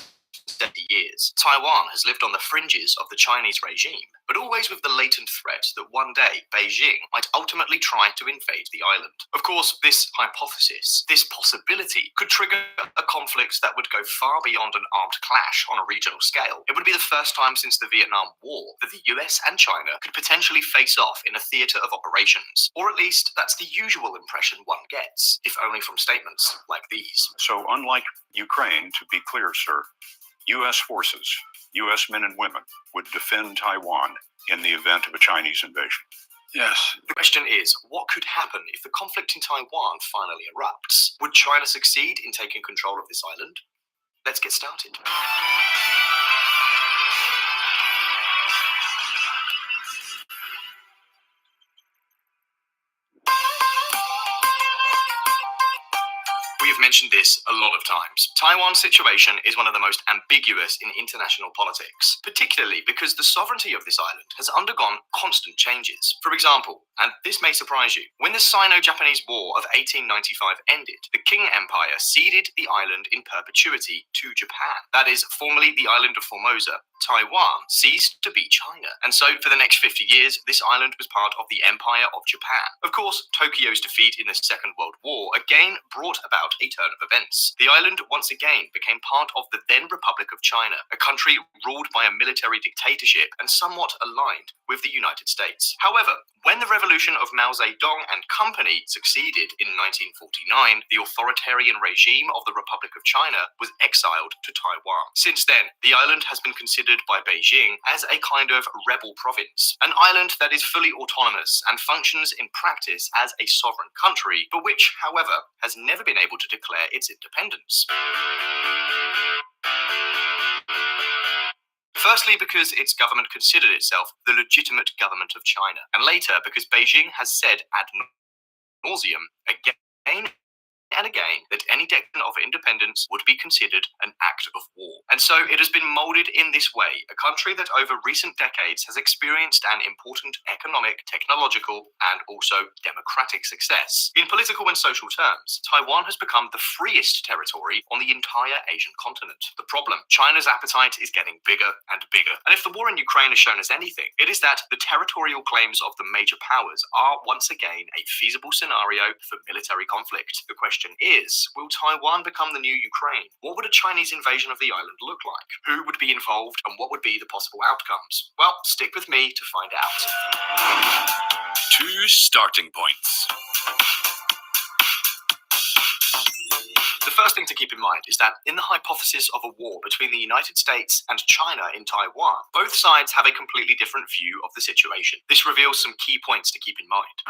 70 years, Taiwan has lived on the fringes of the Chinese regime, but always with the latent threat that one day Beijing might ultimately try to invade the island. Of course, this hypothesis, this possibility, could trigger a conflict that would go far beyond an armed clash on a regional scale. It would be the first time since the Vietnam War that the US and China could potentially face off in a theatre of operations, or at least that's the usual impression one gets, if only from statements like these. So unlike Ukraine, to be clear, sir, U.S. forces, U.S. men and women, would defend Taiwan in the event of a Chinese invasion. Yes. The question is, what could happen if the conflict in Taiwan finally erupts? Would China succeed in taking control of this island? Let's get started. We have mentioned this a lot of times. Taiwan's situation is one of the most ambiguous in international politics, particularly because the sovereignty of this island has undergone constant changes. For example, and this may surprise you, when the Sino-Japanese War of 1895 ended, the Qing Empire ceded the island in perpetuity to Japan. That is, formerly the island of Formosa, Taiwan ceased to be China. And so for the next 50 years, this island was part of the Empire of Japan. Of course, Tokyo's defeat in the Second World War again brought about a turn of events. The island once again became part of the then Republic of China, a country ruled by a military dictatorship and somewhat aligned with the United States. However, when the revolution of Mao Zedong and company succeeded in 1949, the authoritarian regime of the Republic of China was exiled to Taiwan. Since then, the island has been considered by Beijing as a kind of rebel province, an island that is fully autonomous and functions in practice as a sovereign country, but which, however, has never been able to declare its independence. Firstly, because its government considered itself the legitimate government of China, and later because Beijing has said ad nauseum again and again that any declaration of independence would be considered an act of war. And so it has been molded in this way, a country that over recent decades has experienced an important economic, technological, and also democratic success. In political and social terms, Taiwan has become the freest territory on the entire Asian continent. The problem, China's appetite is getting bigger and bigger. And if the war in Ukraine has shown us anything, it is that the territorial claims of the major powers are once again a feasible scenario for military conflict. The question is, will Taiwan become the new Ukraine? What would a Chinese invasion of the island look like? Who would be involved and what would be the possible outcomes? Well, stick with me to find out. 2 starting points. The first thing to keep in mind is that in the hypothesis of a war between the United States and China in Taiwan, both sides have a completely different view of the situation. This reveals some key points to keep in mind.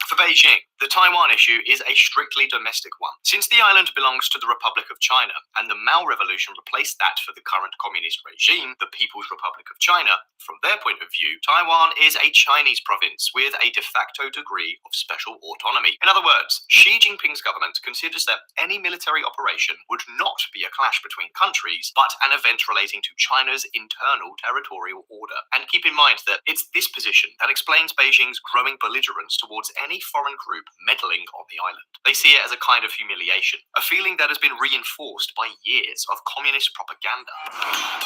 For Beijing, the Taiwan issue is a strictly domestic one. Since the island belongs to the Republic of China, and the Mao Revolution replaced that for the current communist regime, the People's Republic of China, from their point of view, Taiwan is a Chinese province with a de facto degree of special autonomy. In other words, Xi Jinping's government considers that any military operation would not be a clash between countries, but an event relating to China's internal territorial order. And keep in mind that it's this position that explains Beijing's growing belligerence towards any any foreign group meddling on the island. They see it as a kind of humiliation, a feeling that has been reinforced by years of communist propaganda.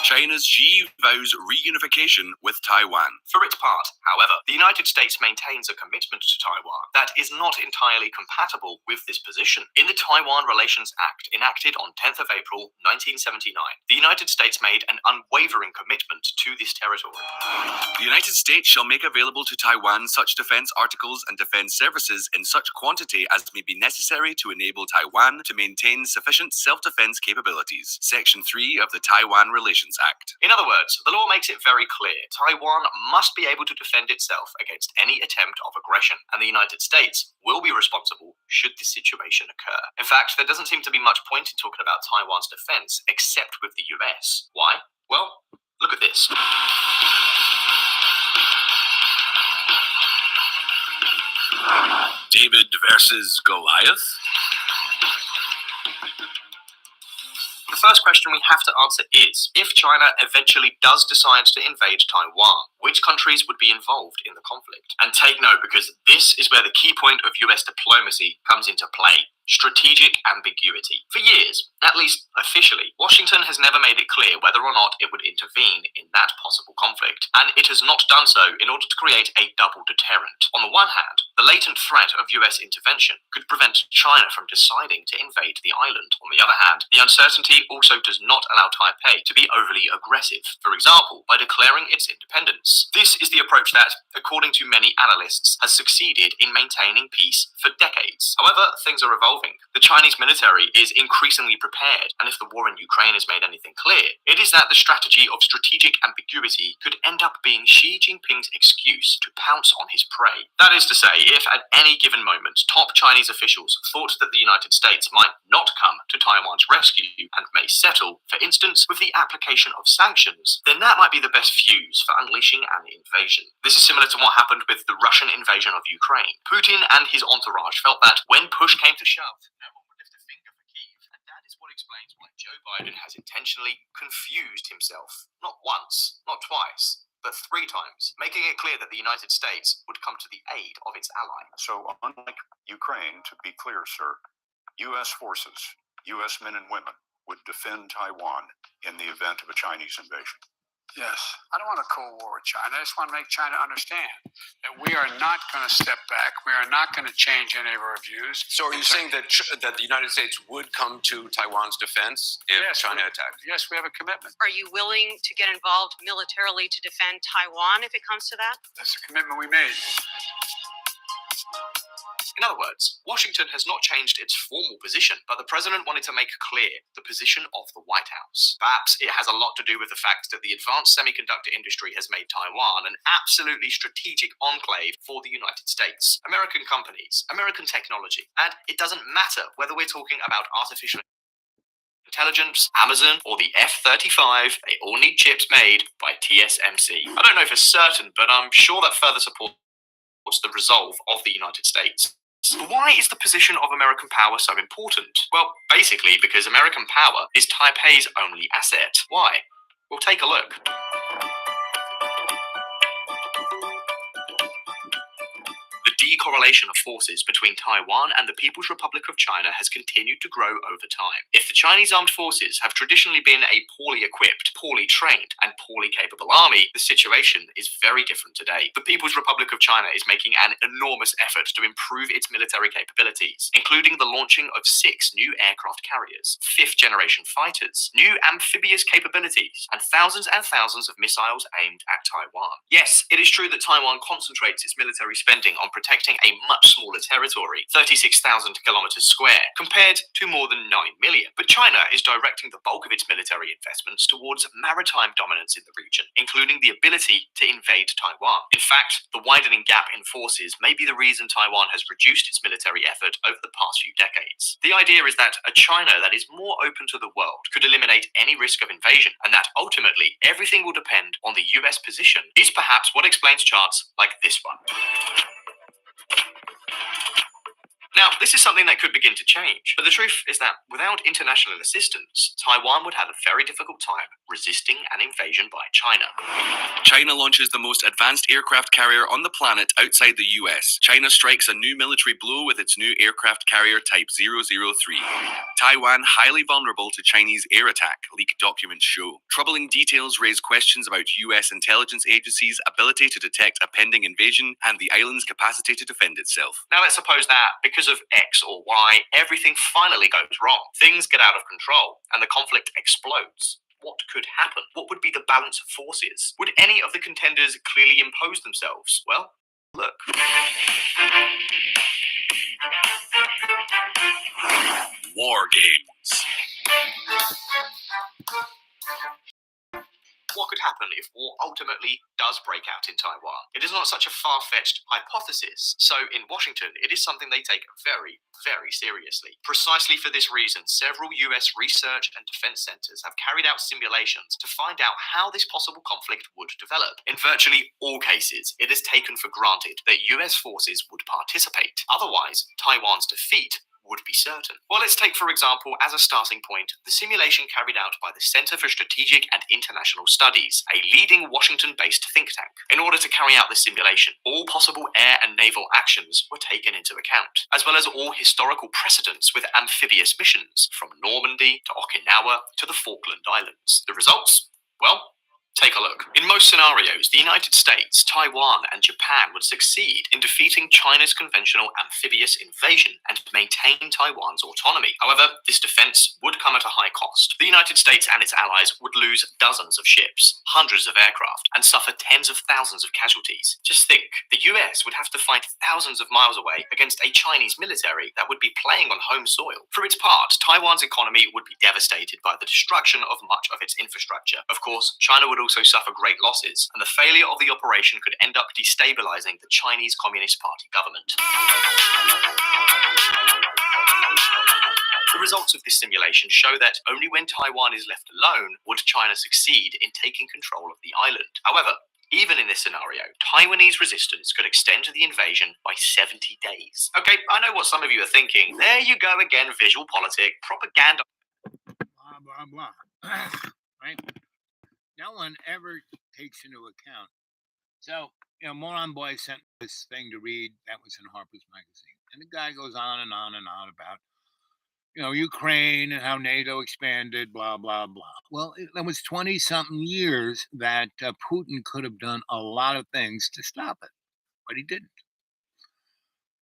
China's Xi vows reunification with Taiwan. For its part, however, the United States maintains a commitment to Taiwan that is not entirely compatible with this position. In the Taiwan Relations Act, enacted on 10th of April 1979, the United States made an unwavering commitment to this territory. The United States shall make available to Taiwan such defense articles and defense services in such quantity as may be necessary to enable Taiwan to maintain sufficient self-defense capabilities. Section 3 of the Taiwan Relations Act. In other words, the law makes it very clear Taiwan must be able to defend itself against any attempt of aggression, and the United States will be responsible should this situation occur. In fact, there doesn't seem to be much point in talking about Taiwan's defense except with the US. Why? Well, look at this. David versus Goliath? The first question we have to answer is, if China eventually does decide to invade Taiwan, which countries would be involved in the conflict? And take note, because this is where the key point of US diplomacy comes into play. Strategic ambiguity. For years, at least officially, Washington has never made it clear whether or not it would intervene in that possible conflict, and it has not done so in order to create a double deterrent. On the one hand, the latent threat of US intervention could prevent China from deciding to invade the island. On the other hand, the uncertainty also does not allow Taipei to be overly aggressive, for example, by declaring its independence. This is the approach that, according to many analysts, has succeeded in maintaining peace for decades. However, things are evolving. The Chinese military is increasingly prepared, and if the war in Ukraine has made anything clear, it is that the strategy of strategic ambiguity could end up being Xi Jinping's excuse to pounce on his prey. That is to say, if at any given moment top Chinese officials thought that the United States might not come to Taiwan's rescue and may settle, for instance, with the application of sanctions, then that might be the best fuse for unleashing an invasion. This is similar to what happened with the Russian invasion of Ukraine. Putin and his entourage felt that when push came to shove, no one would lift a finger for Kyiv, and that is what explains why Joe Biden has intentionally confused himself. Not once, not twice, but 3 times, making it clear that the United States would come to the aid of its ally. So, unlike Ukraine, to be clear, sir, U.S. forces, U.S. men and women, would defend Taiwan in the event of a Chinese invasion. Yes. I don't want a Cold War with China. I just want to make China understand that we are not going to step back. We are not going to change any of our views. So are you saying that the United States would come to Taiwan's defense if China attacked? Yes, we have a commitment. Are you willing to get involved militarily to defend Taiwan if it comes to that? That's the commitment we made. In other words, Washington has not changed its formal position, but the president wanted to make clear the position of the White House. Perhaps it has a lot to do with the fact that the advanced semiconductor industry has made Taiwan an absolutely strategic enclave for the United States. American companies, American technology, and it doesn't matter whether we're talking about artificial intelligence, Amazon, or the F-35, they all need chips made by TSMC. I don't know for certain, but I'm sure that further supports the resolve of the United States. Why is the position of American power so important? Well, basically because American power is Taipei's only asset. Why? We'll take a look. The decorrelation of forces between Taiwan and the People's Republic of China has continued to grow over time. If the Chinese armed forces have traditionally been a poorly equipped, poorly trained, and poorly capable army, the situation is very different today. The People's Republic of China is making an enormous effort to improve its military capabilities, including the launching of 6 new aircraft carriers, 5th-generation fighters, new amphibious capabilities, and thousands of missiles aimed at Taiwan. Yes, it is true that Taiwan concentrates its military spending on protecting a much smaller territory, 36,000 kilometers square, compared to more than 9 million. But China is directing the bulk of its military investments towards maritime dominance in the region, including the ability to invade Taiwan. In fact, the widening gap in forces may be the reason Taiwan has reduced its military effort over the past few decades. The idea is that a China that is more open to the world could eliminate any risk of invasion, and that ultimately everything will depend on the US position, is perhaps what explains charts like this one. Now, this is something that could begin to change, but the truth is that without international assistance, Taiwan would have a very difficult time resisting an invasion by China. China launches the most advanced aircraft carrier on the planet outside the US. China strikes a new military blow with its new aircraft carrier Type 003. Taiwan highly vulnerable to Chinese air attack, leaked documents show. Troubling details raise questions about US intelligence agencies' ability to detect a pending invasion and the island's capacity to defend itself. Now, let's suppose that because of X or Y, everything finally goes wrong. Things get out of control and the conflict explodes. What could happen? What would be the balance of forces? Would any of the contenders clearly impose themselves? Well, look. War games. What could happen if war ultimately does break out in Taiwan? It is not such a far-fetched hypothesis. So in Washington, it is something they take very, very seriously. Precisely for this reason, several US research and defense centers have carried out simulations to find out how this possible conflict would develop. In virtually all cases, it is taken for granted that US forces would participate. Otherwise, Taiwan's defeat would be certain. Well, let's take, for example, as a starting point, the simulation carried out by the Center for Strategic and International Studies, a leading Washington-based think tank. In order to carry out this simulation, all possible air and naval actions were taken into account, as well as all historical precedents with amphibious missions, from Normandy to Okinawa to the Falkland Islands. The results? Well, take a look. In most scenarios, the United States, Taiwan, and Japan would succeed in defeating China's conventional amphibious invasion and maintain Taiwan's autonomy. However, this defense would come at a high cost. The United States and its allies would lose dozens of ships, hundreds of aircraft, and suffer tens of thousands of casualties. Just think, the US would have to fight thousands of miles away against a Chinese military that would be playing on home soil. For its part, Taiwan's economy would be devastated by the destruction of much of its infrastructure. Of course, China would also suffer great losses, and the failure of the operation could end up destabilizing the Chinese Communist Party government. The results of this simulation show that only when Taiwan is left alone would China succeed in taking control of the island. However, even in this scenario, Taiwanese resistance could extend to the invasion by 70 days. Okay, I know what some of you are thinking. There you go again, visual politic, propaganda. Blah, blah, blah. Right? No one ever takes into account. So, Moron Boy sent this thing to read that was in Harper's Magazine. And the guy goes on and on and on about, Ukraine and how NATO expanded, blah, blah, blah. Well, that was 20-something years that Putin could have done a lot of things to stop it, but he didn't.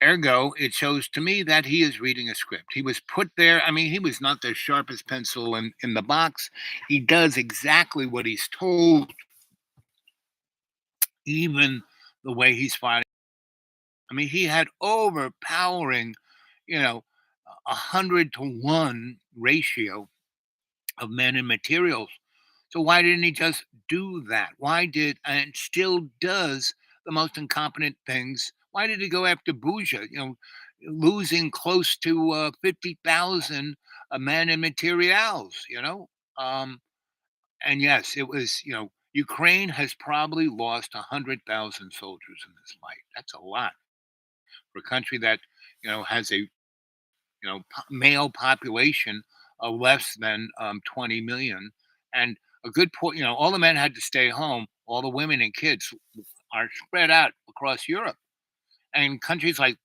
Ergo, it shows to me that he is reading a script. He was put there. I mean, he was not the sharpest pencil in the box. He does exactly what he's told, even the way he's fighting. I mean, he had overpowering, 100-to-1 ratio of men and materials. So why didn't he just do that? And still does the most incompetent things? Why did he go after Buja? Losing close to 50,000 men and materials. And yes, it was. Ukraine has probably lost 100,000 soldiers in this fight. That's a lot for a country that has a male population of less than 20 million, and a good point. All the men had to stay home. All the women and kids are spread out across Europe, and countries like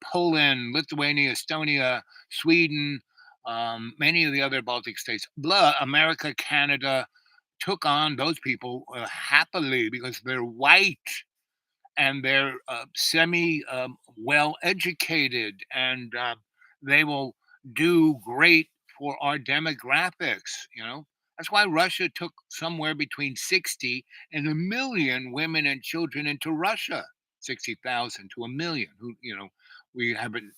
Poland, Lithuania, Estonia, Sweden, many of the other Baltic states, America, Canada, took on those people happily because they're white and they're semi well educated, and they will do great for our demographics. That's why Russia took somewhere between 60 and 1 million women and children into Russia. 60,000 to 1 million. Who we haven't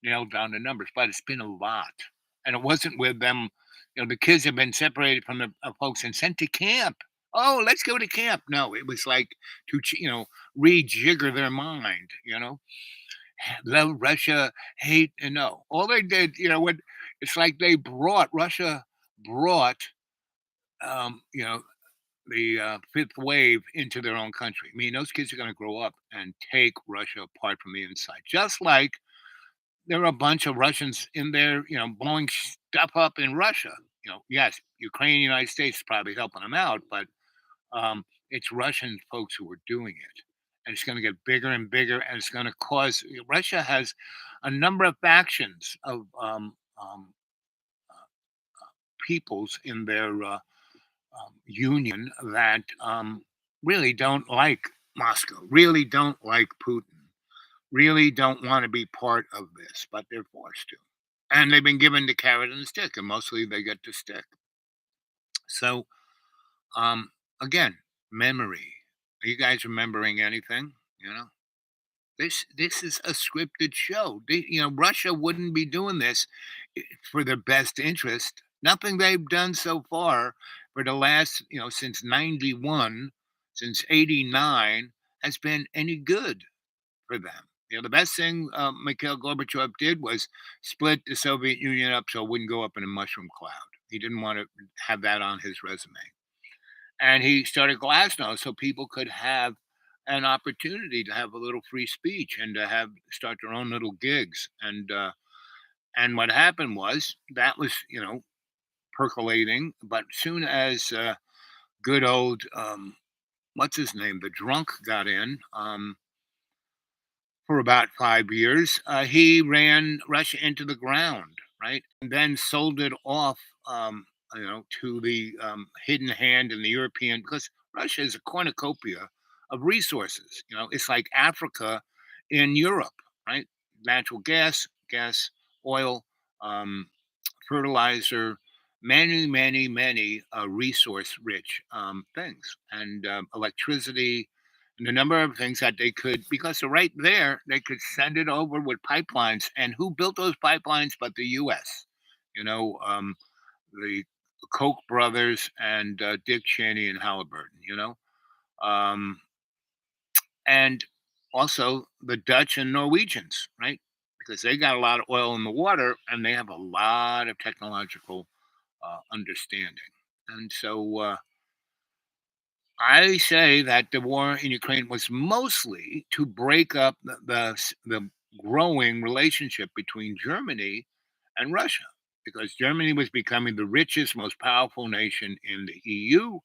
nailed down the numbers, but it's been a lot, and it wasn't with them. The kids have been separated from the folks and sent to camp. Oh, let's go to camp. No, it was like to rejigger their mind. Love Russia, hate, and no. All they did, what it's like Russia brought, the fifth wave into their own country. I mean, those kids are going to grow up and take Russia apart from the inside, just like there are a bunch of Russians in there, blowing stuff up in Russia. Yes, Ukraine, United States is probably helping them out, but it's Russian folks who are doing it. And it's going to get bigger and bigger, and it's going to cause. Russia has a number of factions of peoples in their union that really don't like Moscow, really don't like Putin, really don't want to be part of this, but they're forced to. And they've been given the carrot and the stick, and mostly they get the stick. So, um, again, memory. Are you guys remembering anything? This is a scripted show. Russia wouldn't be doing this for their best interest. Nothing they've done so far for the last, since 91, since 89, has been any good for them. The best thing Mikhail Gorbachev did was split the Soviet Union up so it wouldn't go up in a mushroom cloud. He didn't want to have that on his resume. And he started Glasnost so people could have an opportunity to have a little free speech and to start their own little gigs. And what happened was that was percolating, but soon as good old what's his name, the drunk got in. For about 5 years. He ran Russia into the ground, right? And then sold it off, to the hidden hand in the European, because Russia is a cornucopia of resources. It's like Africa in Europe, right? Natural gas, oil, um, fertilizer, many, many, many resource rich things, and electricity, and a number of things that they could, because they're right there, they could send it over with pipelines. And who built those pipelines but the U.S.? The Koch brothers and Dick Cheney and Halliburton, um, and also the Dutch and Norwegians, right? Because they got a lot of oil in the water and they have a lot of technological understanding. And so I say that the war in Ukraine was mostly to break up the growing relationship between Germany and Russia, because Germany was becoming the richest, most powerful nation in the EU,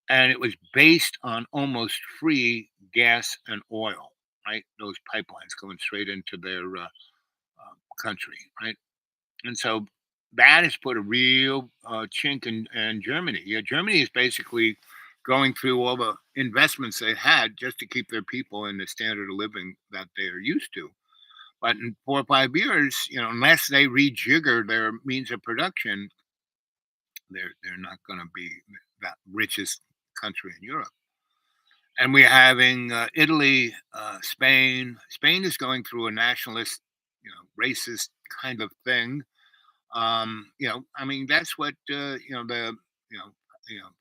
and it was based on almost free gas and oil, right? Those pipelines going straight into their country, right? And so that has put a real chink in Germany. Yeah, Germany is basically going through all the investments they had just to keep their people in the standard of living that they are used to. But in 4 or 5 years, unless they rejigger their means of production, they're not going to be that richest country in Europe. And we're having Italy, Spain. Spain is going through a nationalist, racist kind of thing. I mean, that's what the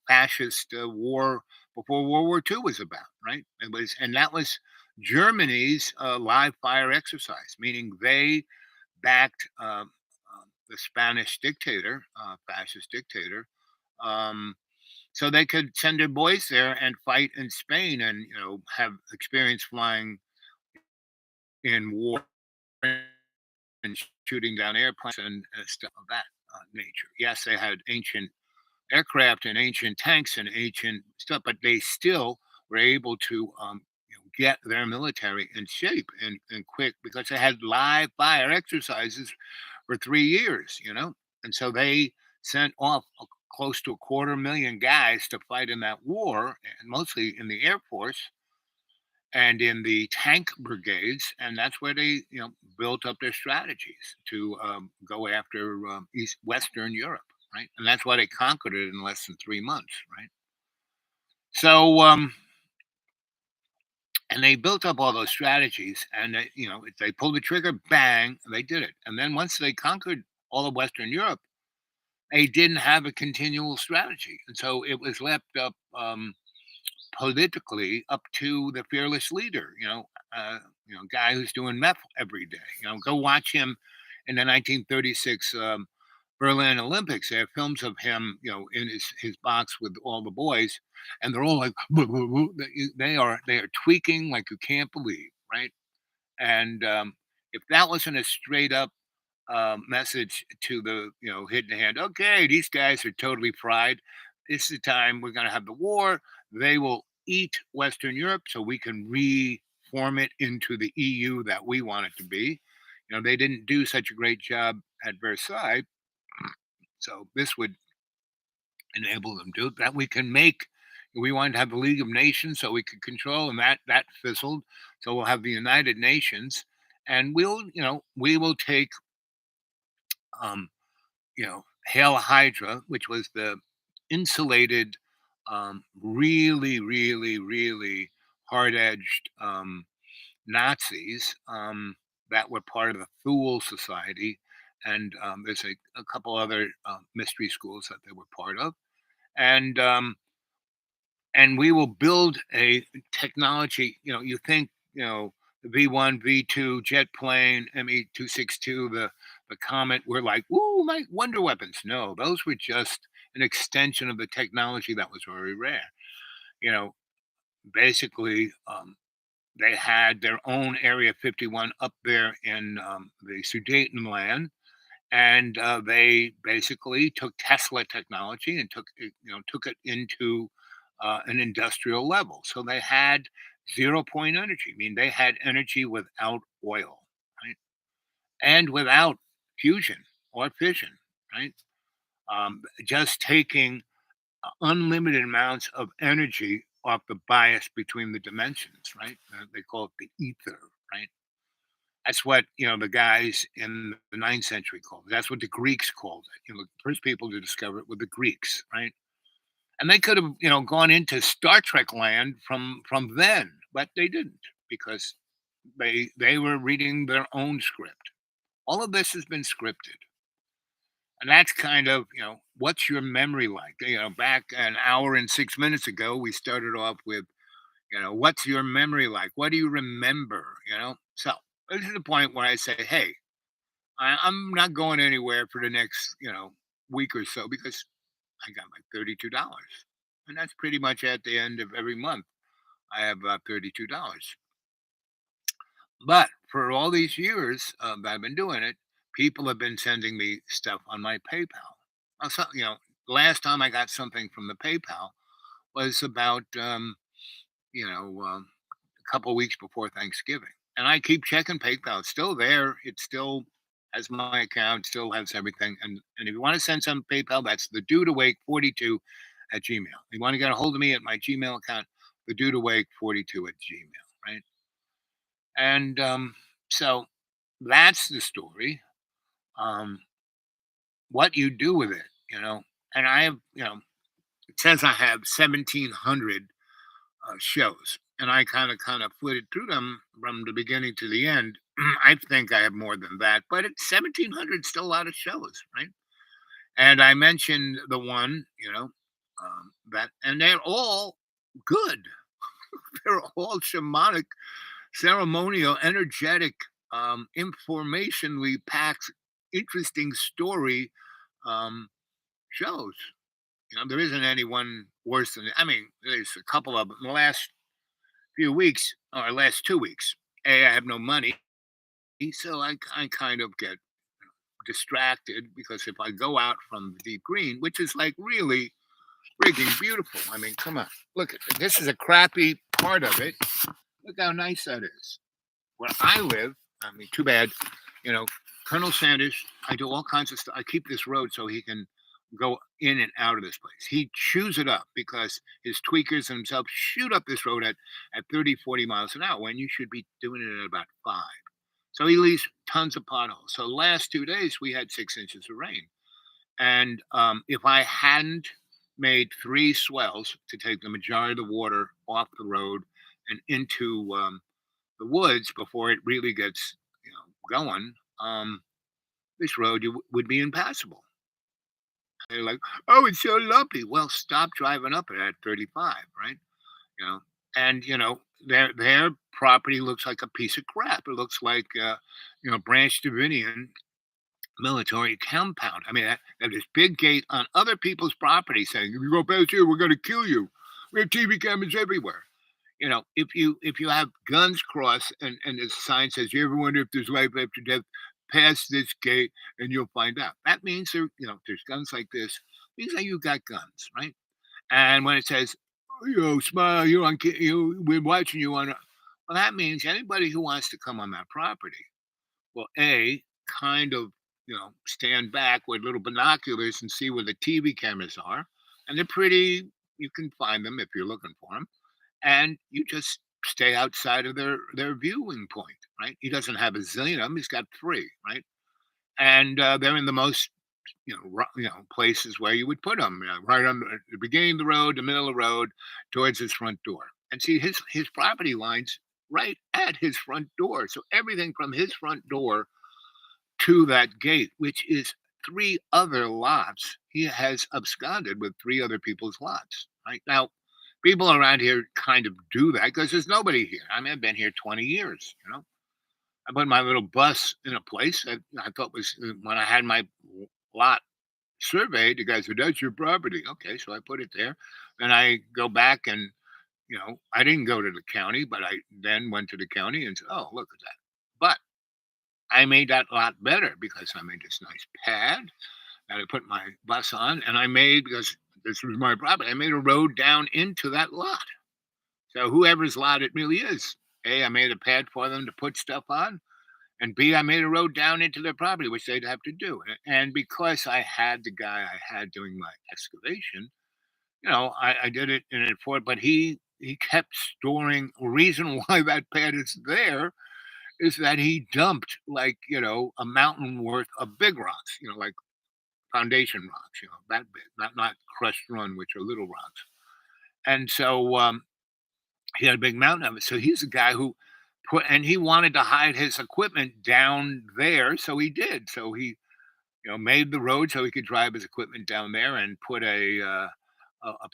fascist war before World War II was about, right? And that was Germany's live fire exercise, meaning they backed the Spanish dictator, fascist dictator, um, so they could send their boys there and fight in Spain, and have experience flying in war and shooting down airplanes and stuff of that nature. Yes, they had ancient aircraft and ancient tanks and ancient stuff, but they still were able to get their military in shape and quick, because they had live fire exercises for 3 years, and so they sent off close to 250,000 guys to fight in that war, and mostly in the Air Force and in the tank brigades, and that's where they built up their strategies to go after Western Europe, right? And that's why they conquered it in less than 3 months, right? So and they built up all those strategies, and they pulled the trigger, bang, and they did it. And then once they conquered all of Western Europe, they didn't have a continual strategy, and so it was left up politically up to the fearless leader, guy who's doing meth every day. Go watch him in the 1936 Berlin Olympics. There are films of him, in his box with all the boys, and they're all like, "Boo, boo, boo." They are tweaking like you can't believe, right? And if that wasn't a straight up message to the hidden hand, okay, these guys are totally fried. This is the time we're going to have the war. They will eat Western Europe so we can reform it into the EU that we want it to be. They didn't do such a great job at Versailles, so this would enable them to that. We can make. We wanted to have the League of Nations so we could control, and that fizzled. So we'll have the United Nations, and we will take um, Hail Hydra, which was the insulated, really, really, really hard-edged Nazis that were part of the Thule Society, and there's a couple other mystery schools that they were part of, and we will build a technology. You think the V1, V2 jet plane, ME-262, the Comet were like, ooh, my wonder weapons. No, those were just an extension of the technology that was very rare. You know, basically, they had their own Area 51 up there in the Sudetenland, and they basically took Tesla technology and took it into an industrial level. So they had 0 point energy. I mean, they had energy without oil, right, and without fusion or fission, right? Just taking unlimited amounts of energy off the bias between the dimensions, right? They call it the ether, right? That's what the guys in the ninth century called it. That's what the Greeks called it. The first people to discover it were the Greeks, right? And they could have gone into Star Trek land from then, but they didn't because they were reading their own script. All of this has been scripted, and that's kind of what's your memory like? Back an hour and 6 minutes ago, we started off with what's your memory like? What do you remember? So this is the point where I say, hey, I'm not going anywhere for the next, week or so because I got like $32. And that's pretty much at the end of every month. I have $32. But for all these years that I've been doing it, people have been sending me stuff on my PayPal. So, the last time I got something from the PayPal was about, a couple of weeks before Thanksgiving. And I keep checking PayPal. It's still there. It still has my account, still has everything. And if you want to send some PayPal, that's the dude awake 42 at Gmail. If you want to get a hold of me at my Gmail account, the dude awake 42 at Gmail, right? And so that's the story. Um, what you do with it, and I have, it says I have 1,700 shows, and I kind of flitted through them from the beginning to the end. I think I have more than that, but it's 1,700 still a lot of shows, right? And I mentioned the one, that, and they're all good. They're all shamanic, ceremonial, energetic, informationally packed, interesting story um, shows. There isn't any one worse than. I mean, there's a couple of them. In the last few weeks or last 2 weeks, I have no money, so I kind of get distracted because if I go out from the deep green, which is like really frigging beautiful. I mean, come on, look at this. This is a crappy part of it. Look how nice that is. Where I live, I mean, too bad, you know, Colonel Sanders, I do all kinds of stuff. I keep this road so he can go in and out of this place. He chews it up because his tweakers himself shoot up this road at 30, 40 miles an hour when you should be doing it at about 5. So he leaves tons of potholes. So the last 2 days, we had 6 inches of rain. And if I hadn't made 3 swells to take the majority of the water off the road and into the woods before it really gets going, this road would be impassable. They're like, oh, it's so lumpy. Well, stop driving up it at 35, right? You know, and their property looks like a piece of crap. It looks like Branch Davidian military compound. I mean, that this big gate on other people's property saying, if you go past here, we're going to kill you. We have TV cameras everywhere. if you have guns crossed and the sign says, "You ever wonder if there's life after death? Pass this gate and you'll find out." That means there's guns like this. Means that you got guns, right? And when it says, smile, we're watching you on. Well, that means anybody who wants to come on that property will kind of stand back with little binoculars and see where the TV cameras are, and they're pretty. You can find them if you're looking for them, and you just stay outside of their viewing point, right? He doesn't have a zillion of them; he's got three, right? And they're in the most places where you would put them, right on the beginning of the road, the middle of the road, towards his front door. And see, his property lines right at his front door. So everything from his front door to that gate, which is three other lots, he has absconded with three other people's lots. Right now, people around here kind of do that because there's nobody here. I mean, I've been here 20 years. I put my little bus in a place that I thought was when I had my lot surveyed. The guy said, "That's your property." Okay, so I put it there. Then I go back and I didn't go to the county, but I then went to the county and said, "Oh, look at that." But I made that lot better because I made this nice pad that I put my bus on, and I made, because this was my property, I made a road down into that lot. So whoever's lot it really is, A, I made a pad for them to put stuff on, and B, I made a road down into their property, which they'd have to do. And because I had the guy I had doing my excavation, I did it in it for it, but he kept storing. Reason why that pad is there is that he dumped like, a mountain worth of big rocks, like foundation rocks, that big, not crushed run, which are little rocks. And so he had a big mountain of it. So he's a guy who and he wanted to hide his equipment down there. So he did. So he, made the road so he could drive his equipment down there and put a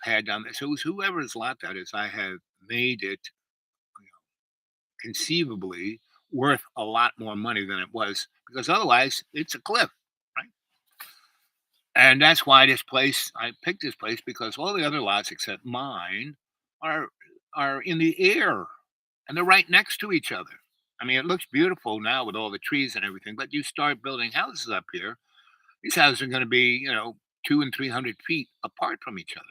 pad down there. So it was whoever's lot that is. I have made it conceivably worth a lot more money than it was, because otherwise it's a cliff, right? And that's why I picked this place, because all the other lots except mine are in the air, and they're right next to each other. I mean, it looks beautiful now with all the trees and everything, but you start building houses up here, these houses are going to be, 200 and 300 feet apart from each other,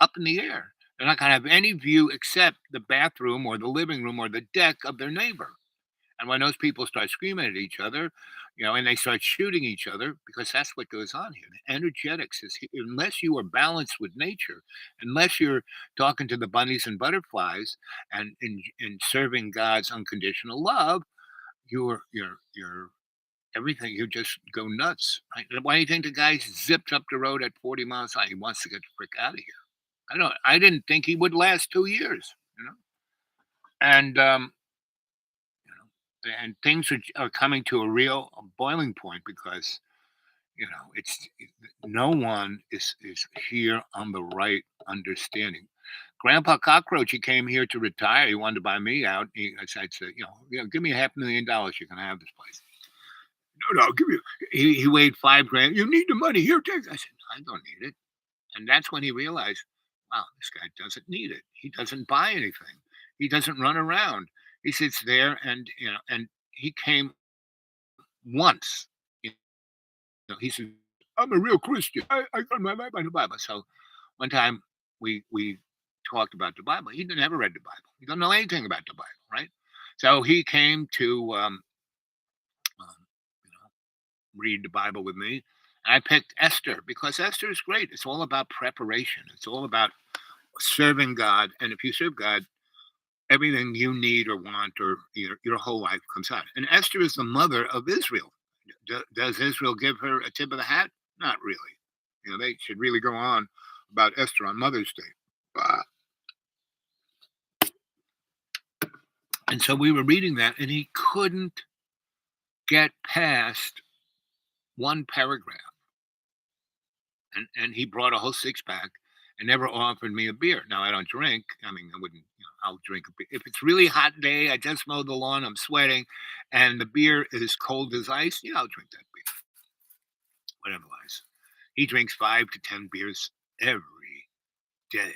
up in the air. They're not going to have any view except the bathroom or the living room or the deck of their neighbor. And when those people start screaming at each other, and they start shooting each other, because that's what goes on here. The energetics is, unless you are balanced with nature, unless you're talking to the bunnies and butterflies and in serving God's unconditional love, you're everything. You just go nuts. Right? Why do you think the guy zipped up the road at 40 miles an hour? He wants to get the frick out of here. I didn't think he would last 2 years. And and things are coming to a real boiling point, because it's no one is here on the right understanding. Grandpa Cockroach, he came here to retire. He wanted to buy me out. I said, give me $500,000. You can have this place. No, give me. He weighed $5 grand. You need the money. Here, take. I said, I don't need it. And that's when he realized, wow, this guy doesn't need it. He doesn't buy anything. He doesn't run around. He sits there, and and he came once. He said, "I'm a real Christian. I got my life by the Bible." So one time we talked about the Bible. He never read the Bible. He don't know anything about the Bible, right? So he came to um, read the Bible with me. And I picked Esther because Esther is great. It's all about preparation. It's all about serving God. And if you serve God, everything you need or want, or your whole life comes out. And Esther is the mother of Israel. Does Israel give her a tip of the hat? Not really. They should really go on about Esther on Mother's Day. And so we were reading that, and he couldn't get past one paragraph. And he brought a whole six-pack and never offered me a beer. Now, I don't drink. I mean, I wouldn't, I'll drink a beer. If it's really hot day, I just mowed the lawn, I'm sweating, and the beer is cold as ice, I'll drink that beer. Whatever it was. He drinks 5 to 10 beers every day,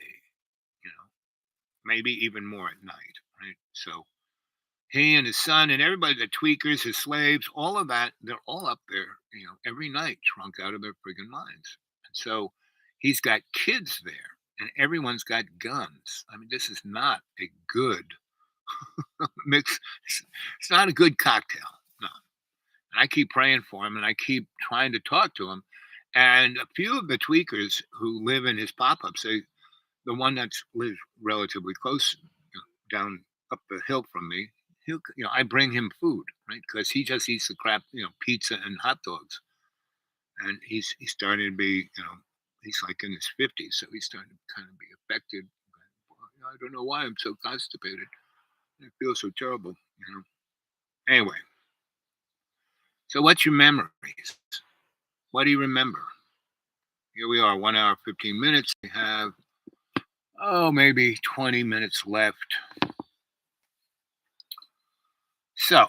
maybe even more at night, right? So he and his son and everybody, the tweakers, his slaves, all of that, they're all up there, every night, drunk out of their friggin' minds. And so he's got kids there, and everyone's got guns. I mean, this is not a good mix. It's not a good cocktail. No. And I keep praying for him, and I keep trying to talk to him. And a few of the tweakers who live in his pop-up say the one that's lives relatively close, down up the hill from me, I bring him food, right? Because he just eats the crap, pizza and hot dogs, and he's starting to be, he's like in his 50s, so he's starting to kind of be affected. I don't know why I'm so constipated. I feel so terrible. Anyway, so what's your memories? What do you remember? Here we are, 1 hour, 15 minutes. We have, maybe 20 minutes left. So,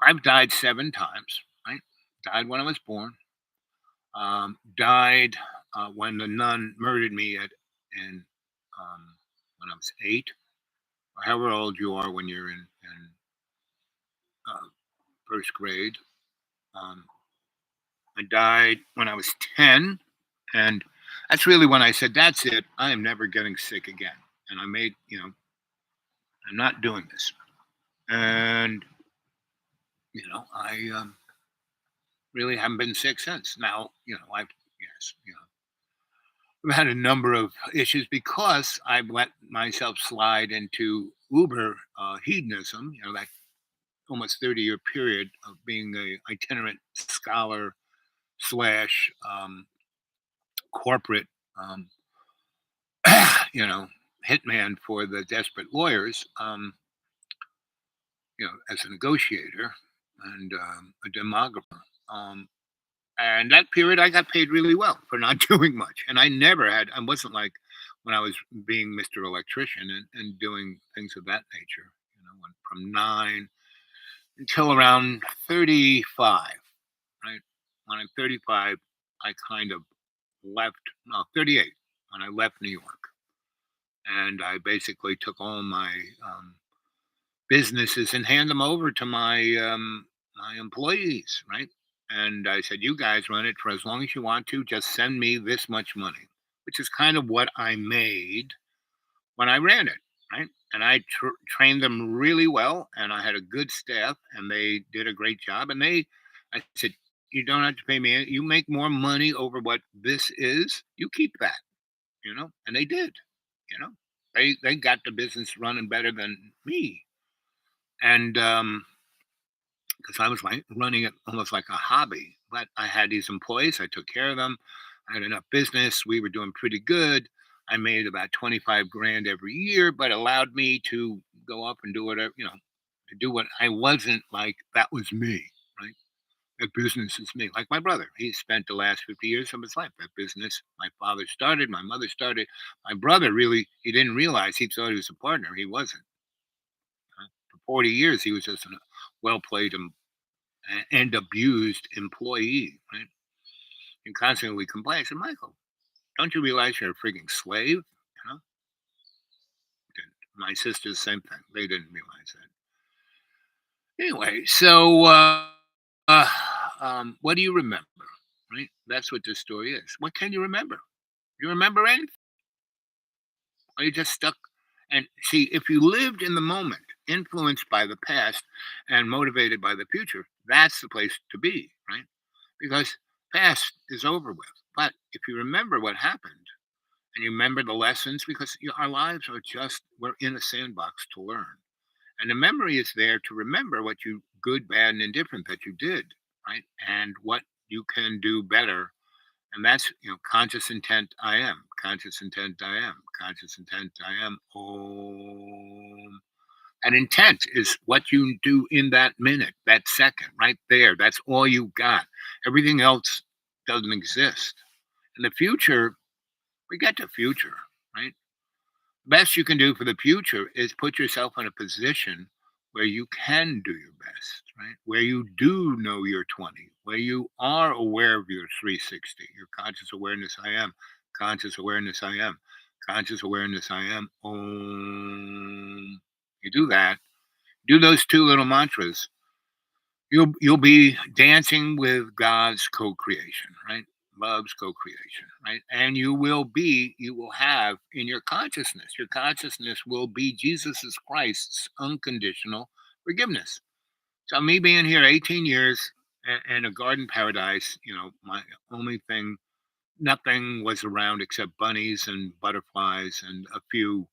I've died 7 times, right? Died when I was born. Died when the nun murdered me in when I was 8, or however old you are when you're in first grade. Um, I died when I was 10, and that's really when I said, "That's it. I am never getting sick again." And I made, I'm not doing this. And I really haven't been sick since. Now, I've yes, I've had a number of issues because I've let myself slide into uber hedonism. That almost 30-year period of being a itinerant scholar slash corporate, um, hitman for the desperate lawyers. As a negotiator and a demographer. And that period, I got paid really well for not doing much. And I wasn't like when I was being Mr. Electrician and doing things of that nature, went from 9 until around 35, right? When I'm 35, I kind of left, no, 38, when I left New York. And I basically took all my businesses and hand them over to my employees, right? And I said, "You guys run it for as long as you want to. Just send me this much money," which is kind of what I made when I ran it, right? And I trained them really well, and I had a good staff, and they did a great job. And I said, "You don't have to pay me. You make more money over what this is. You keep that." And they did. You know, they got the business running better than me, and because I was like running it almost like a hobby. But I had these employees, I took care of them. I had enough business. We were doing pretty good. I made about 25 grand every year, but allowed me to go up and do whatever, to do what I wasn't like. That was me, right? That business is me. Like my brother, he spent the last 50 years of his life. That business, my father started, my mother started. My brother really, he didn't realize he thought he was a partner. He wasn't. For 40 years, he was just a well played and abused employee, right? And constantly complain. I said, "Michael, don't you realize you're a freaking slave?" You know. My sisters, same thing. They didn't realize that. Anyway, so uh, what do you remember? Right. That's what this story is. What can you remember? You remember anything? Are you just stuck? And see, if you lived in the moment, influenced by the past and motivated by the future, that's the place to be, right? Because past is over with. But if you remember what happened and you remember the lessons, because our lives are just, we're in a sandbox to learn. And the memory is there to remember what you, good, bad, and indifferent, that you did, right? And what you can do better. And that's, conscious intent, I am. Conscious intent, I am. Conscious intent, I am. Om. And intent is what you do in that minute, that second, right there. That's all you got. Everything else doesn't exist. In the future, we get the future, right? Best you can do for the future is put yourself in a position where you can do your best, right? Where you do know your 20, where you are aware of your 360, your conscious awareness, I am, conscious awareness, I am, conscious awareness, I am. Om. You do that. Do those two little mantras. You'll be dancing with God's co-creation, right? Love's co-creation, right? And you will have in your consciousness will be Jesus Christ's unconditional forgiveness. So me being here 18 years and a garden paradise, my only thing, nothing was around except bunnies and butterflies and a few,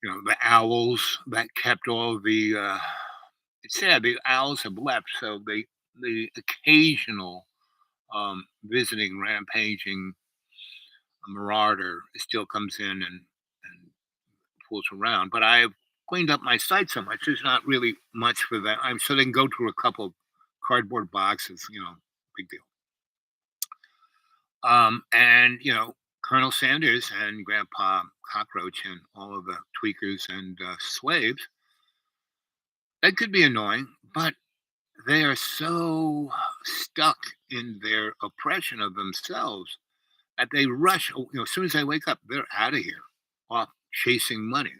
the owls that kept all the. It's sad the owls have left, so the occasional visiting, rampaging marauder still comes in and fools around. But I've cleaned up my site so much. There's not really much for that. I'm so they can go through a couple cardboard boxes, big deal. And Colonel Sanders and Grandpa Cockroach and all of the tweakers and slaves, they could be annoying, but they are so stuck in their oppression of themselves that they rush. As soon as they wake up, they're out of here, off chasing money.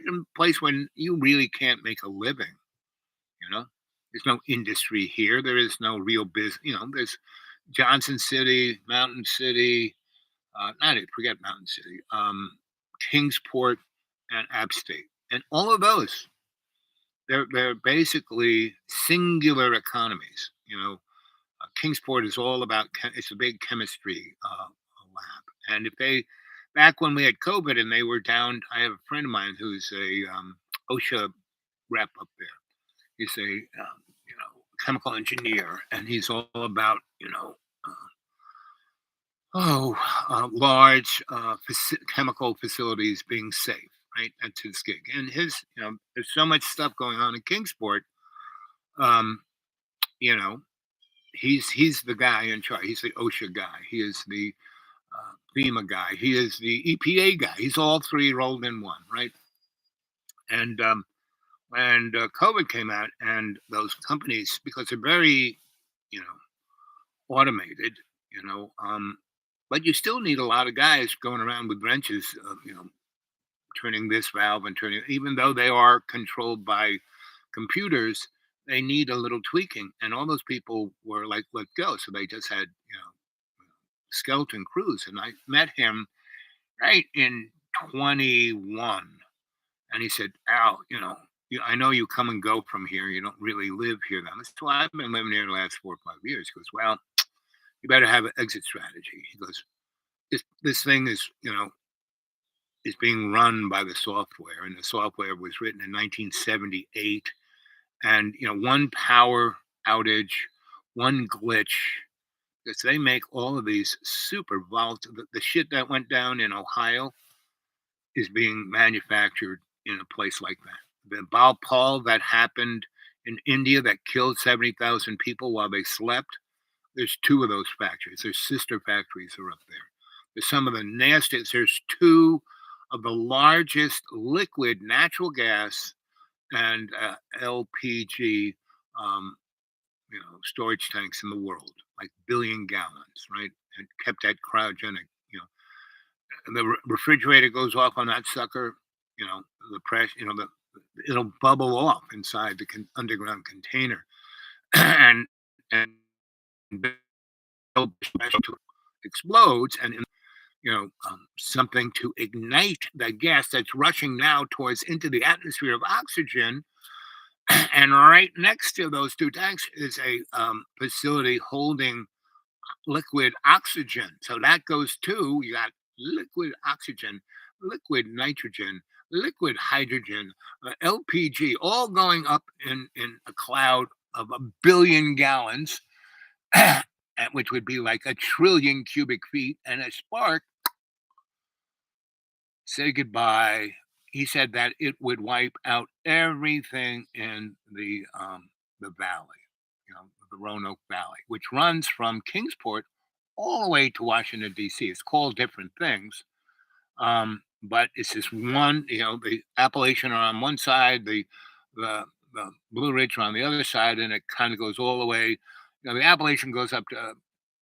In a place where you really can't make a living. There's no industry here. There is no real business. There's Johnson City, Mountain City, not it. Forget Mountain City, Kingsport, and Upstate, and all of those. They're basically singular economies. Kingsport is all about. It's a big chemistry lab, and if they back when we had COVID and they were down, I have a friend of mine who's a OSHA rep up there. He's a chemical engineer, and he's all about large chemical facilities being safe. Right, that's his gig, and there's so much stuff going on in Kingsport. Um, you know, he's the guy in charge. He's the OSHA guy. He is the FEMA guy. He is the EPA guy. He's all three rolled in one, right? And when COVID came out, and those companies, because they're very, you know, automated, but you still need a lot of guys going around with wrenches, turning this valve and turning, even though they are controlled by computers, they need a little tweaking. And all those people were like, let go. So they just had, skeleton crews. And I met him right in 21. And he said, Al, I know you come and go from here. You don't really live here. That's why I've been living here the last 4 or 5 years. He goes, well, you better have an exit strategy. He goes, this thing is being run by the software, and the software was written in 1978. And one power outage, one glitch, because they make all of these super volatile. The shit that went down in Ohio is being manufactured in a place like that. The Bhopal that happened in India that killed 70,000 people while they slept. There's 2 of those factories. There's sister factories are up there. There's some of the nastiest. There's 2 of the largest liquid natural gas and LPG, storage tanks in the world, like billion gallons, right? And kept that cryogenic. And the refrigerator goes off on that sucker. The pressure. It'll bubble off inside the underground container, and explodes, and something to ignite that gas that's rushing now towards into the atmosphere of oxygen. And right next to those 2 tanks is a facility holding liquid oxygen. So that goes to, you got liquid oxygen, liquid nitrogen, liquid hydrogen, LPG, all going up in a cloud of a billion gallons, which would be like a trillion cubic feet, and a spark. Say goodbye. He said that it would wipe out everything in the valley, the Roanoke Valley, which runs from Kingsport all the way to Washington D.C. It's called different things, but it's this one. The Appalachian are on one side, the Blue Ridge are on the other side, and it kind of goes all the way. The Appalachian goes up to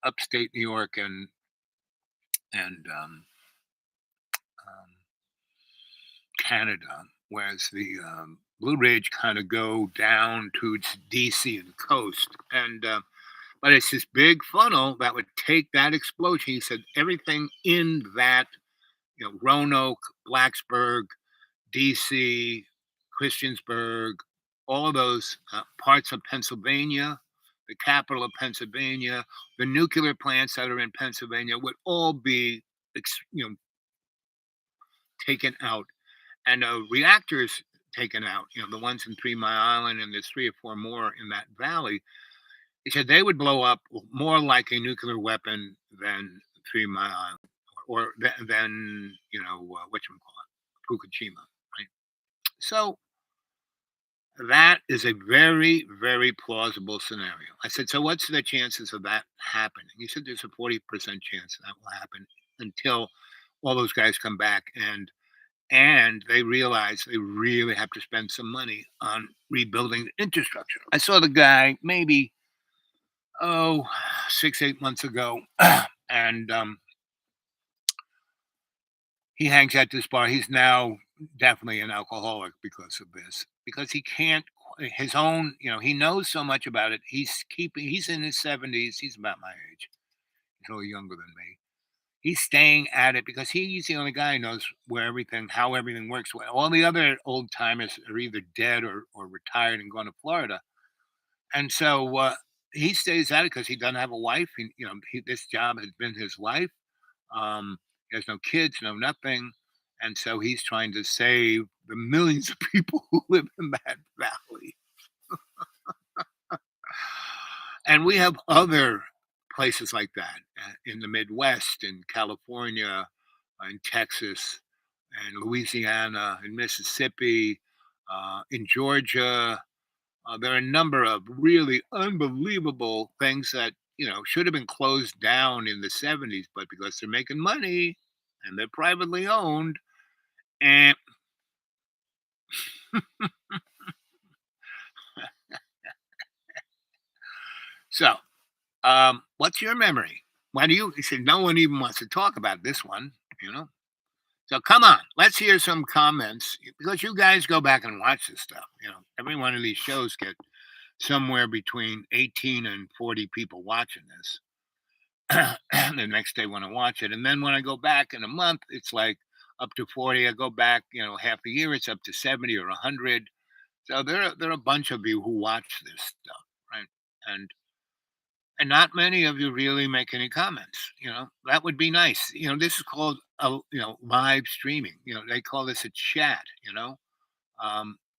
upstate New York and Canada, whereas the Blue Ridge kind of go down to DC and coast. And but it's this big funnel that would take that explosion. He said everything in that, Roanoke, Blacksburg, DC, Christiansburg, all those parts of Pennsylvania, the capital of Pennsylvania, the nuclear plants that are in Pennsylvania would all be, taken out, and reactors taken out. The ones in 3 Mile Island, and there's 3 or 4 more in that valley. He said they would blow up more like a nuclear weapon than 3 Mile Island, or than what you call it, Fukushima, right? So that is a very, very plausible scenario. I said, so what's the chances of that happening? He said there's a 40% chance that will happen until all those guys come back and they realize they really have to spend some money on rebuilding the infrastructure. I saw the guy maybe 6-8 months ago, and he hangs at this bar. He's now definitely an alcoholic because of this, because he can't his own, he knows so much about it. He's in his 70s. He's about my age. He's a little younger than me. He's staying at it because he's the only guy who knows how everything works. All the other old timers are either dead or retired and gone to Florida. And so he stays at it because he doesn't have a wife. This job has been his life. He has no kids, no nothing. And so he's trying to save the millions of people who live in that valley. And we have other places like that in the Midwest, in California, in Texas, and Louisiana, in Mississippi, in Georgia. There are a number of really unbelievable things that should have been closed down in the 70s, but because they're making money and they're privately owned, and so what's your memory? Why do you said no one even wants to talk about this one? So come on, let's hear some comments because you guys go back and watch this stuff. Every one of these shows get somewhere between 18 and 40 people watching this. The next day when I watch it, and then when I go back in a month, it's like up to 40. I go back, half a year, it's up to 70 or 100. So there are a bunch of you who watch this stuff, right? And not many of you really make any comments. That would be nice. This is called live streaming. They call this a chat.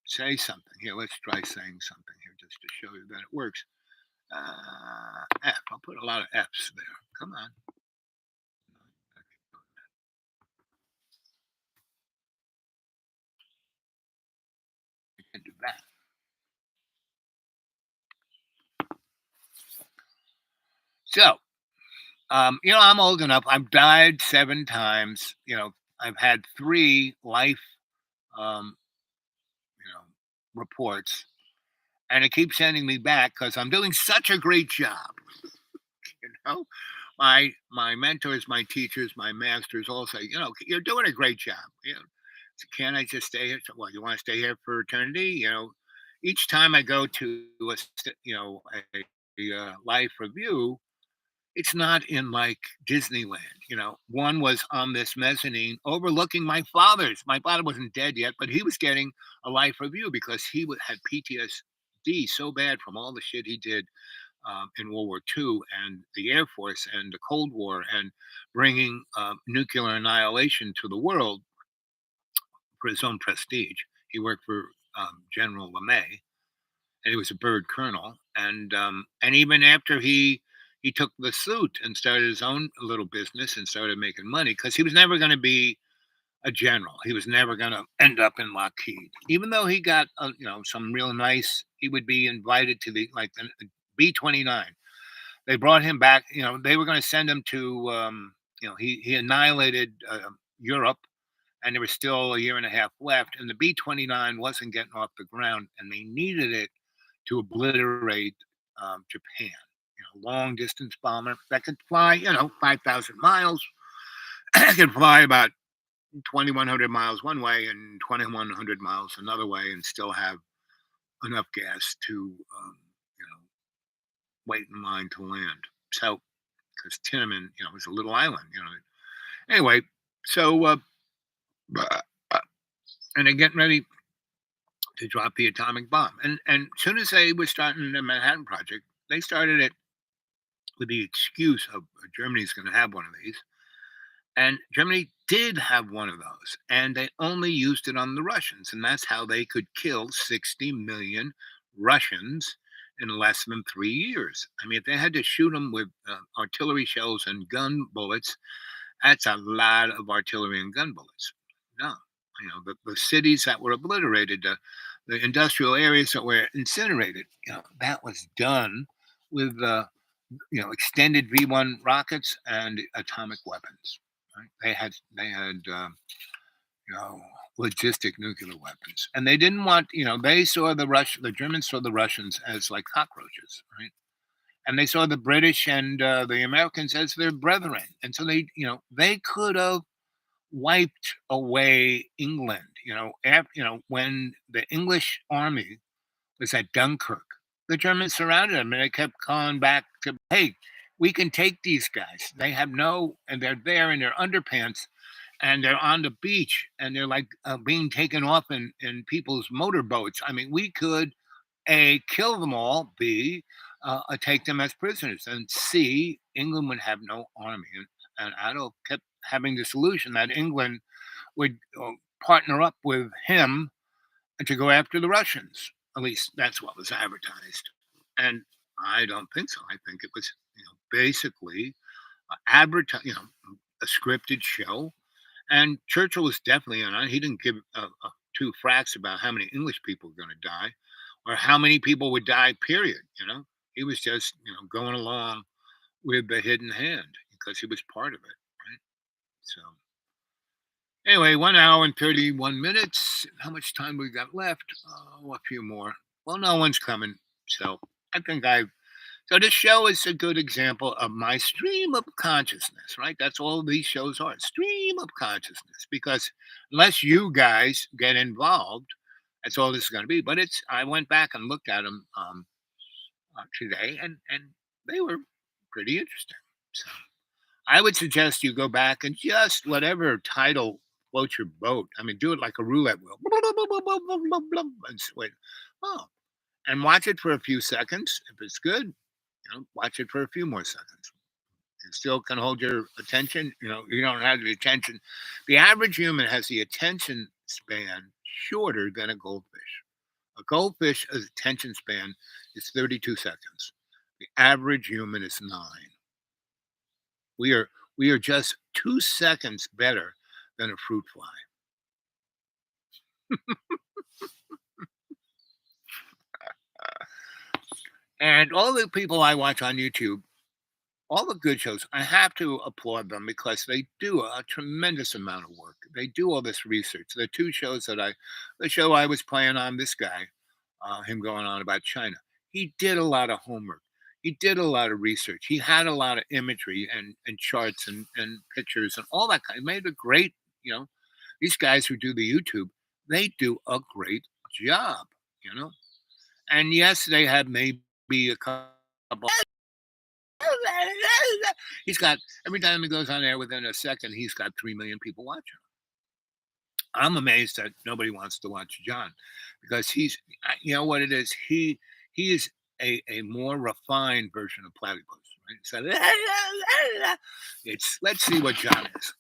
Say something here. Let's try saying something here just to show you that it works. F. I'll put a lot of F's there. Come on. I can do that. So, I'm old enough. I've died 7 times. I've had 3 life, reports, and it keeps sending me back because I'm doing such a great job. you know, my mentors, my teachers, my masters all say, you're doing a great job. So can I just stay here? Well, you want to stay here for eternity? Each time I go to a life review, it's not in like Disneyland. One was on this mezzanine overlooking my father's. My father wasn't dead yet, but he was getting a life review because he had PTSD so bad from all the shit he did in World War II and the Air Force and the Cold War and bringing nuclear annihilation to the world for his own prestige. He worked for General LeMay, and he was a bird colonel. And even after he took the suit and started his own little business and started making money, because he was never going to be a general. He was never going to end up in Lockheed, even though he got some real nice. He would be invited to the B-29. They brought him back. They were going to send him to. He annihilated Europe, and there was still a year and a half left, and the B-29 wasn't getting off the ground, and they needed it to obliterate Japan. Long distance bomber that could fly, 5,000 miles. It could fly about 2,100 miles one way and 2,100 miles another way, and still have enough gas to, you know, wait in line to land. So, because Tiananmen, is a little island. Anyway, so uh, and they're getting ready to drop the atomic bomb, and as soon as they were starting the Manhattan Project, they started it with the excuse of Germany's going to have one of these. And Germany did have one of those, and they only used it on the Russians. And that's how they could kill 60 million Russians in less than 3 years. I mean, if they had to shoot them with artillery shells and gun bullets, that's a lot of artillery and gun bullets. No, the cities that were obliterated, the industrial areas that were incinerated, that was done with extended V1 rockets and atomic weapons. Right? They had you know logistic nuclear weapons, and they didn't want they saw the Germans saw the Russians as like cockroaches, right? And they saw the British and the Americans as their brethren, and so they could have wiped away England. When the English army was at Dunkirk. The Germans surrounded them, and they kept calling back to, "Hey, we can take these guys. They have and they're there in their underpants, and they're on the beach, and they're like being taken off in people's motorboats. I mean, we could A, kill them all, B, take them as prisoners, and C, England would have no army." And Adolf kept having the solution that England would partner up with him to go after the Russians. At least that's what was advertised. And I don't think so. I think it was, basically advertised, a scripted show. And Churchill was definitely on it. He didn't give two fracks about how many English people were going to die or how many people would die, period. He was just, going along with the hidden hand because he was part of it. Right. So, anyway, 1 hour and 31 minutes. How much time we got left? Oh, a few more. Well, no one's coming. So I think so this show is a good example of my stream of consciousness, right? That's all these shows are, stream of consciousness. Because unless you guys get involved, that's all this is going to be. But I went back and looked at them today, and they were pretty interesting. So I would suggest you go back and just whatever title floats your boat. I mean, do it like a roulette wheel. And wait, oh, and watch it for a few seconds. If it's good, watch it for a few more seconds. You still can hold your attention. You don't have the attention. The average human has the attention span shorter than a goldfish. A goldfish's attention span is 32 seconds. The average human is 9. We are just 2 seconds better than a fruit fly. And all the people I watch on YouTube, all the good shows, I have to applaud them because they do a tremendous amount of work. They do all this research. The two shows the show I was playing on, this guy, him going on about China, he did a lot of homework. He did a lot of research. He had a lot of imagery and charts and pictures and all that kind. He made a great, these guys who do the YouTube, they do a great job, you know. And yes, they have maybe a couple. He's got every time he goes on there within a second, he's got 3 million people watching. I'm amazed that nobody wants to watch John because you know what it is? He is a more refined version of platypus. Right? So let's see what John is.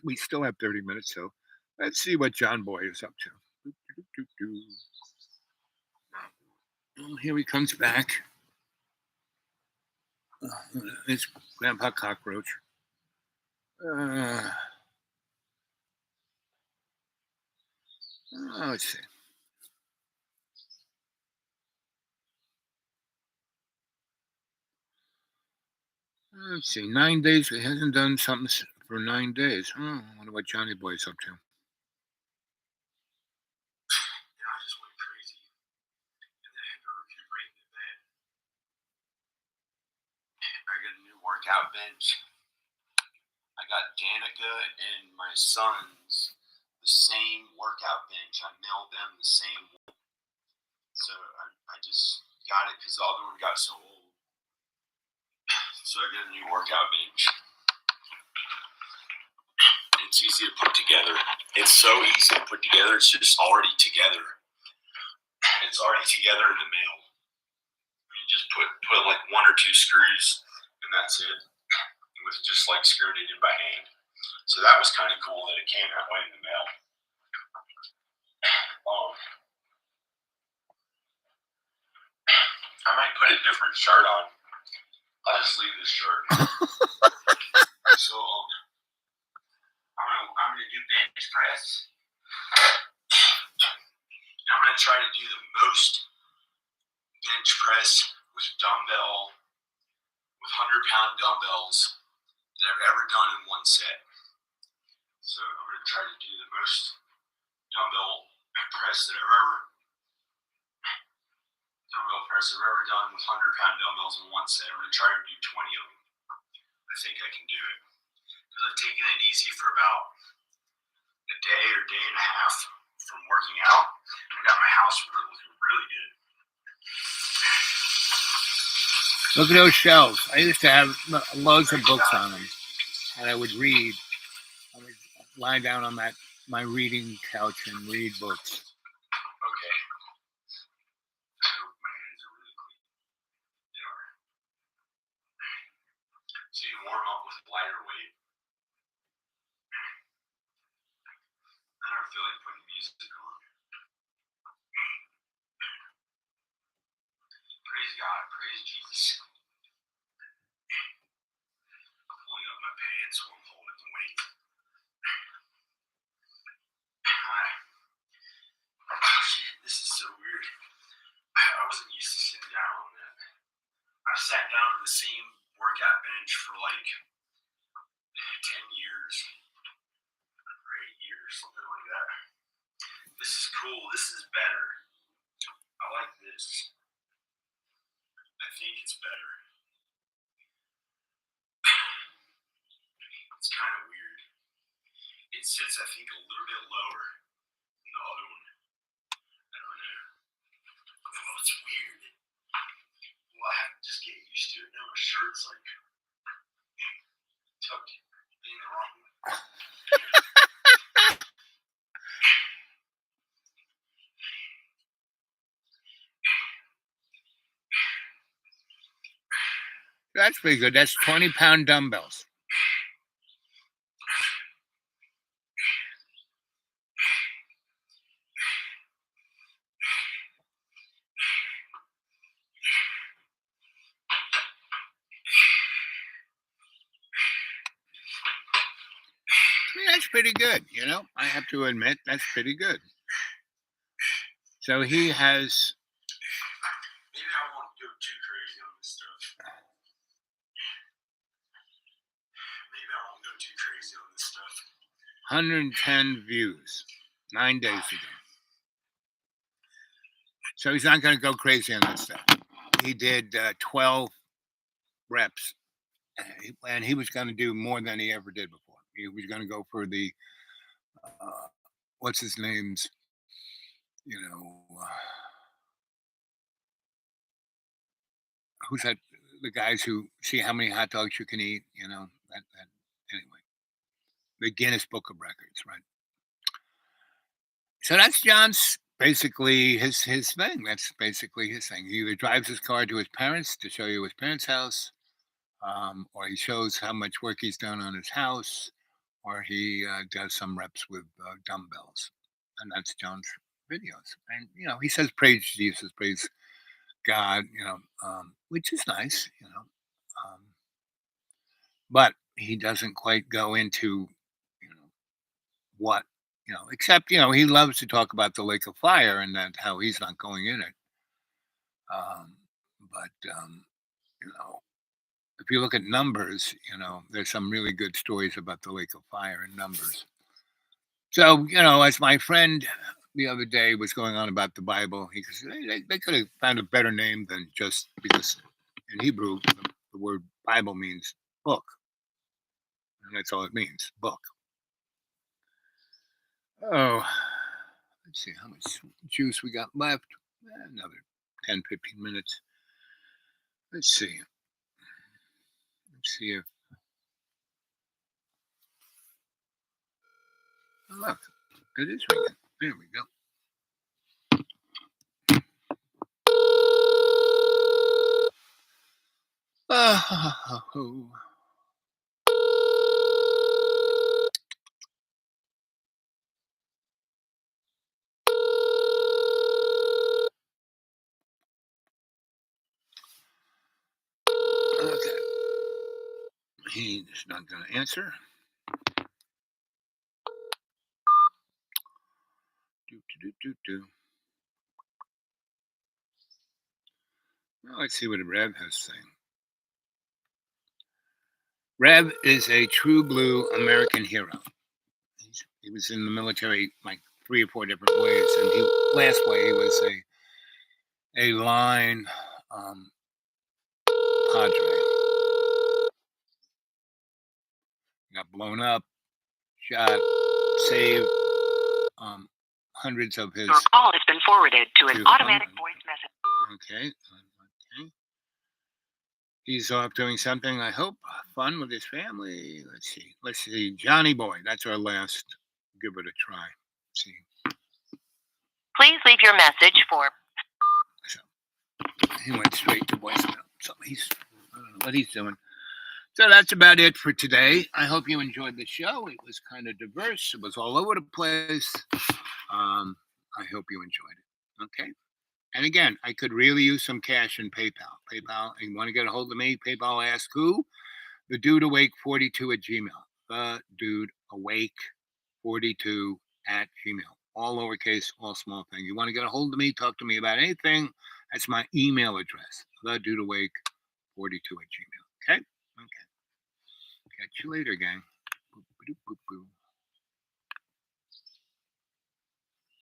We still have 30 minutes, so let's see what John Boy is up to. Oh, here he comes back. It's Grandpa Cockroach. Let's see. Let's see. 9 days. He hasn't done something for 9 days. Oh, I wonder what Johnny Boy's up to. I just went crazy. And then I had to recuperate in bed. I got a new workout bench. I got Danica and my sons the same workout bench. I mailed them the same one. So I just got it because the other one got so old. So I got a new workout bench. It's easy to put together. It's so easy to put together. It's just already together. It's already together in the mail. You just put like 1 or 2 screws, and that's it. With just like screwed it in by hand. So that was kind of cool that it came that way in the mail. I might put a different shirt on. I'll just leave this shirt. So I'm gonna do bench press. I'm gonna try to do the most bench press with dumbbell, with 100-pound dumbbells that I've ever done in one set. So I'm gonna try to do the most dumbbell press that I've ever done with 100-pound dumbbells in one set. I'm gonna try to do 20 of them. I think I can do it because I've taken it easy for about a day or day and a half from working out. I got my house looking really good. Look at those shelves. I used to have loads of books on them, and I would read. I would lie down on my reading couch and read books. Okay. I hope my hands are really clean. They are. So you warm up with lighter weight. I don't feel like putting music on. Praise God. Praise Jesus. I'm pulling up my pants while I'm holding the weight. Oh shit, this is so weird. I wasn't used to sitting down on that. I've sat down on the same workout bench for like 10 years or 8 years, something like that. This is cool. This is better. I like this. I think it's better. It's kind of weird. It sits, I think, a little bit lower than the other one. I don't know. Oh, it's weird. Well, I have to just get used to it. Now my shirt's like tucked in the wrong way. That's pretty good. That's 20-pound dumbbells. I mean, that's pretty good, you know. I have to admit, that's pretty good. So he has. Maybe I won't go too crazy on this stuff. Maybe I won't go too crazy on this stuff. 110 views 9 days ago. So he's not going to go crazy on this stuff. He did 12 reps, and he was going to do more than he ever did before. He was going to go for the what's his name's, you know, who's that? The guys who see how many hot dogs you can eat, you know. That anyway, the Guinness Book of Records, right? So that's John's basically his thing. That's basically his thing. He either drives his car to his parents to show you his parents' house, or he shows how much work he's done on his house, or he does some reps with dumbbells, and that's John's videos. And you know, he says praise Jesus, praise God, you know, which is nice, you know, but he doesn't quite go into, you know, what, you know, except, you know, he loves to talk about the lake of fire and that how he's not going in it. But you know, if you look at Numbers, you know, there's some really good stories about the lake of fire in Numbers. So, you know, as my friend the other day was going on about the Bible, he goes, they could have found a better name than just because in Hebrew, the word Bible means book. And that's all it means, book. Oh, let's see how much juice we got left. Another 10, 15 minutes. Let's see. Let's see if. Look, it is ringing. There we go. Oh. Okay. He's not going to answer. Do. Well, let's see what Rev has to say. Rev is a true blue American hero. He was in the military like 3 or 4 different ways, and last way he was a line Padre. He got blown up, shot, saved hundreds of his. Your call has been forwarded to an automatic voice message. Okay. He's off doing something, I hope, fun with his family. Let's see. Johnny Boy. That's our last. Give it a try. Let's see. Please leave your message for. So he went straight to voicemail. So I don't know what he's doing. So that's about it for today. I hope you enjoyed the show. It was kind of diverse. It was all over the place. I hope you enjoyed it. Okay. And again, I could really use some cash in PayPal. PayPal, you want to get a hold of me? PayPal, ask who? The Dude Awake 42 at Gmail. The Dude Awake 42 at Gmail. All lowercase, all small thing. You want to get a hold of me? Talk to me about anything? That's my email address. The Dude Awake 42 at Gmail. Okay? Okay. Catch you later, gang. Boop, boop, boop, boop.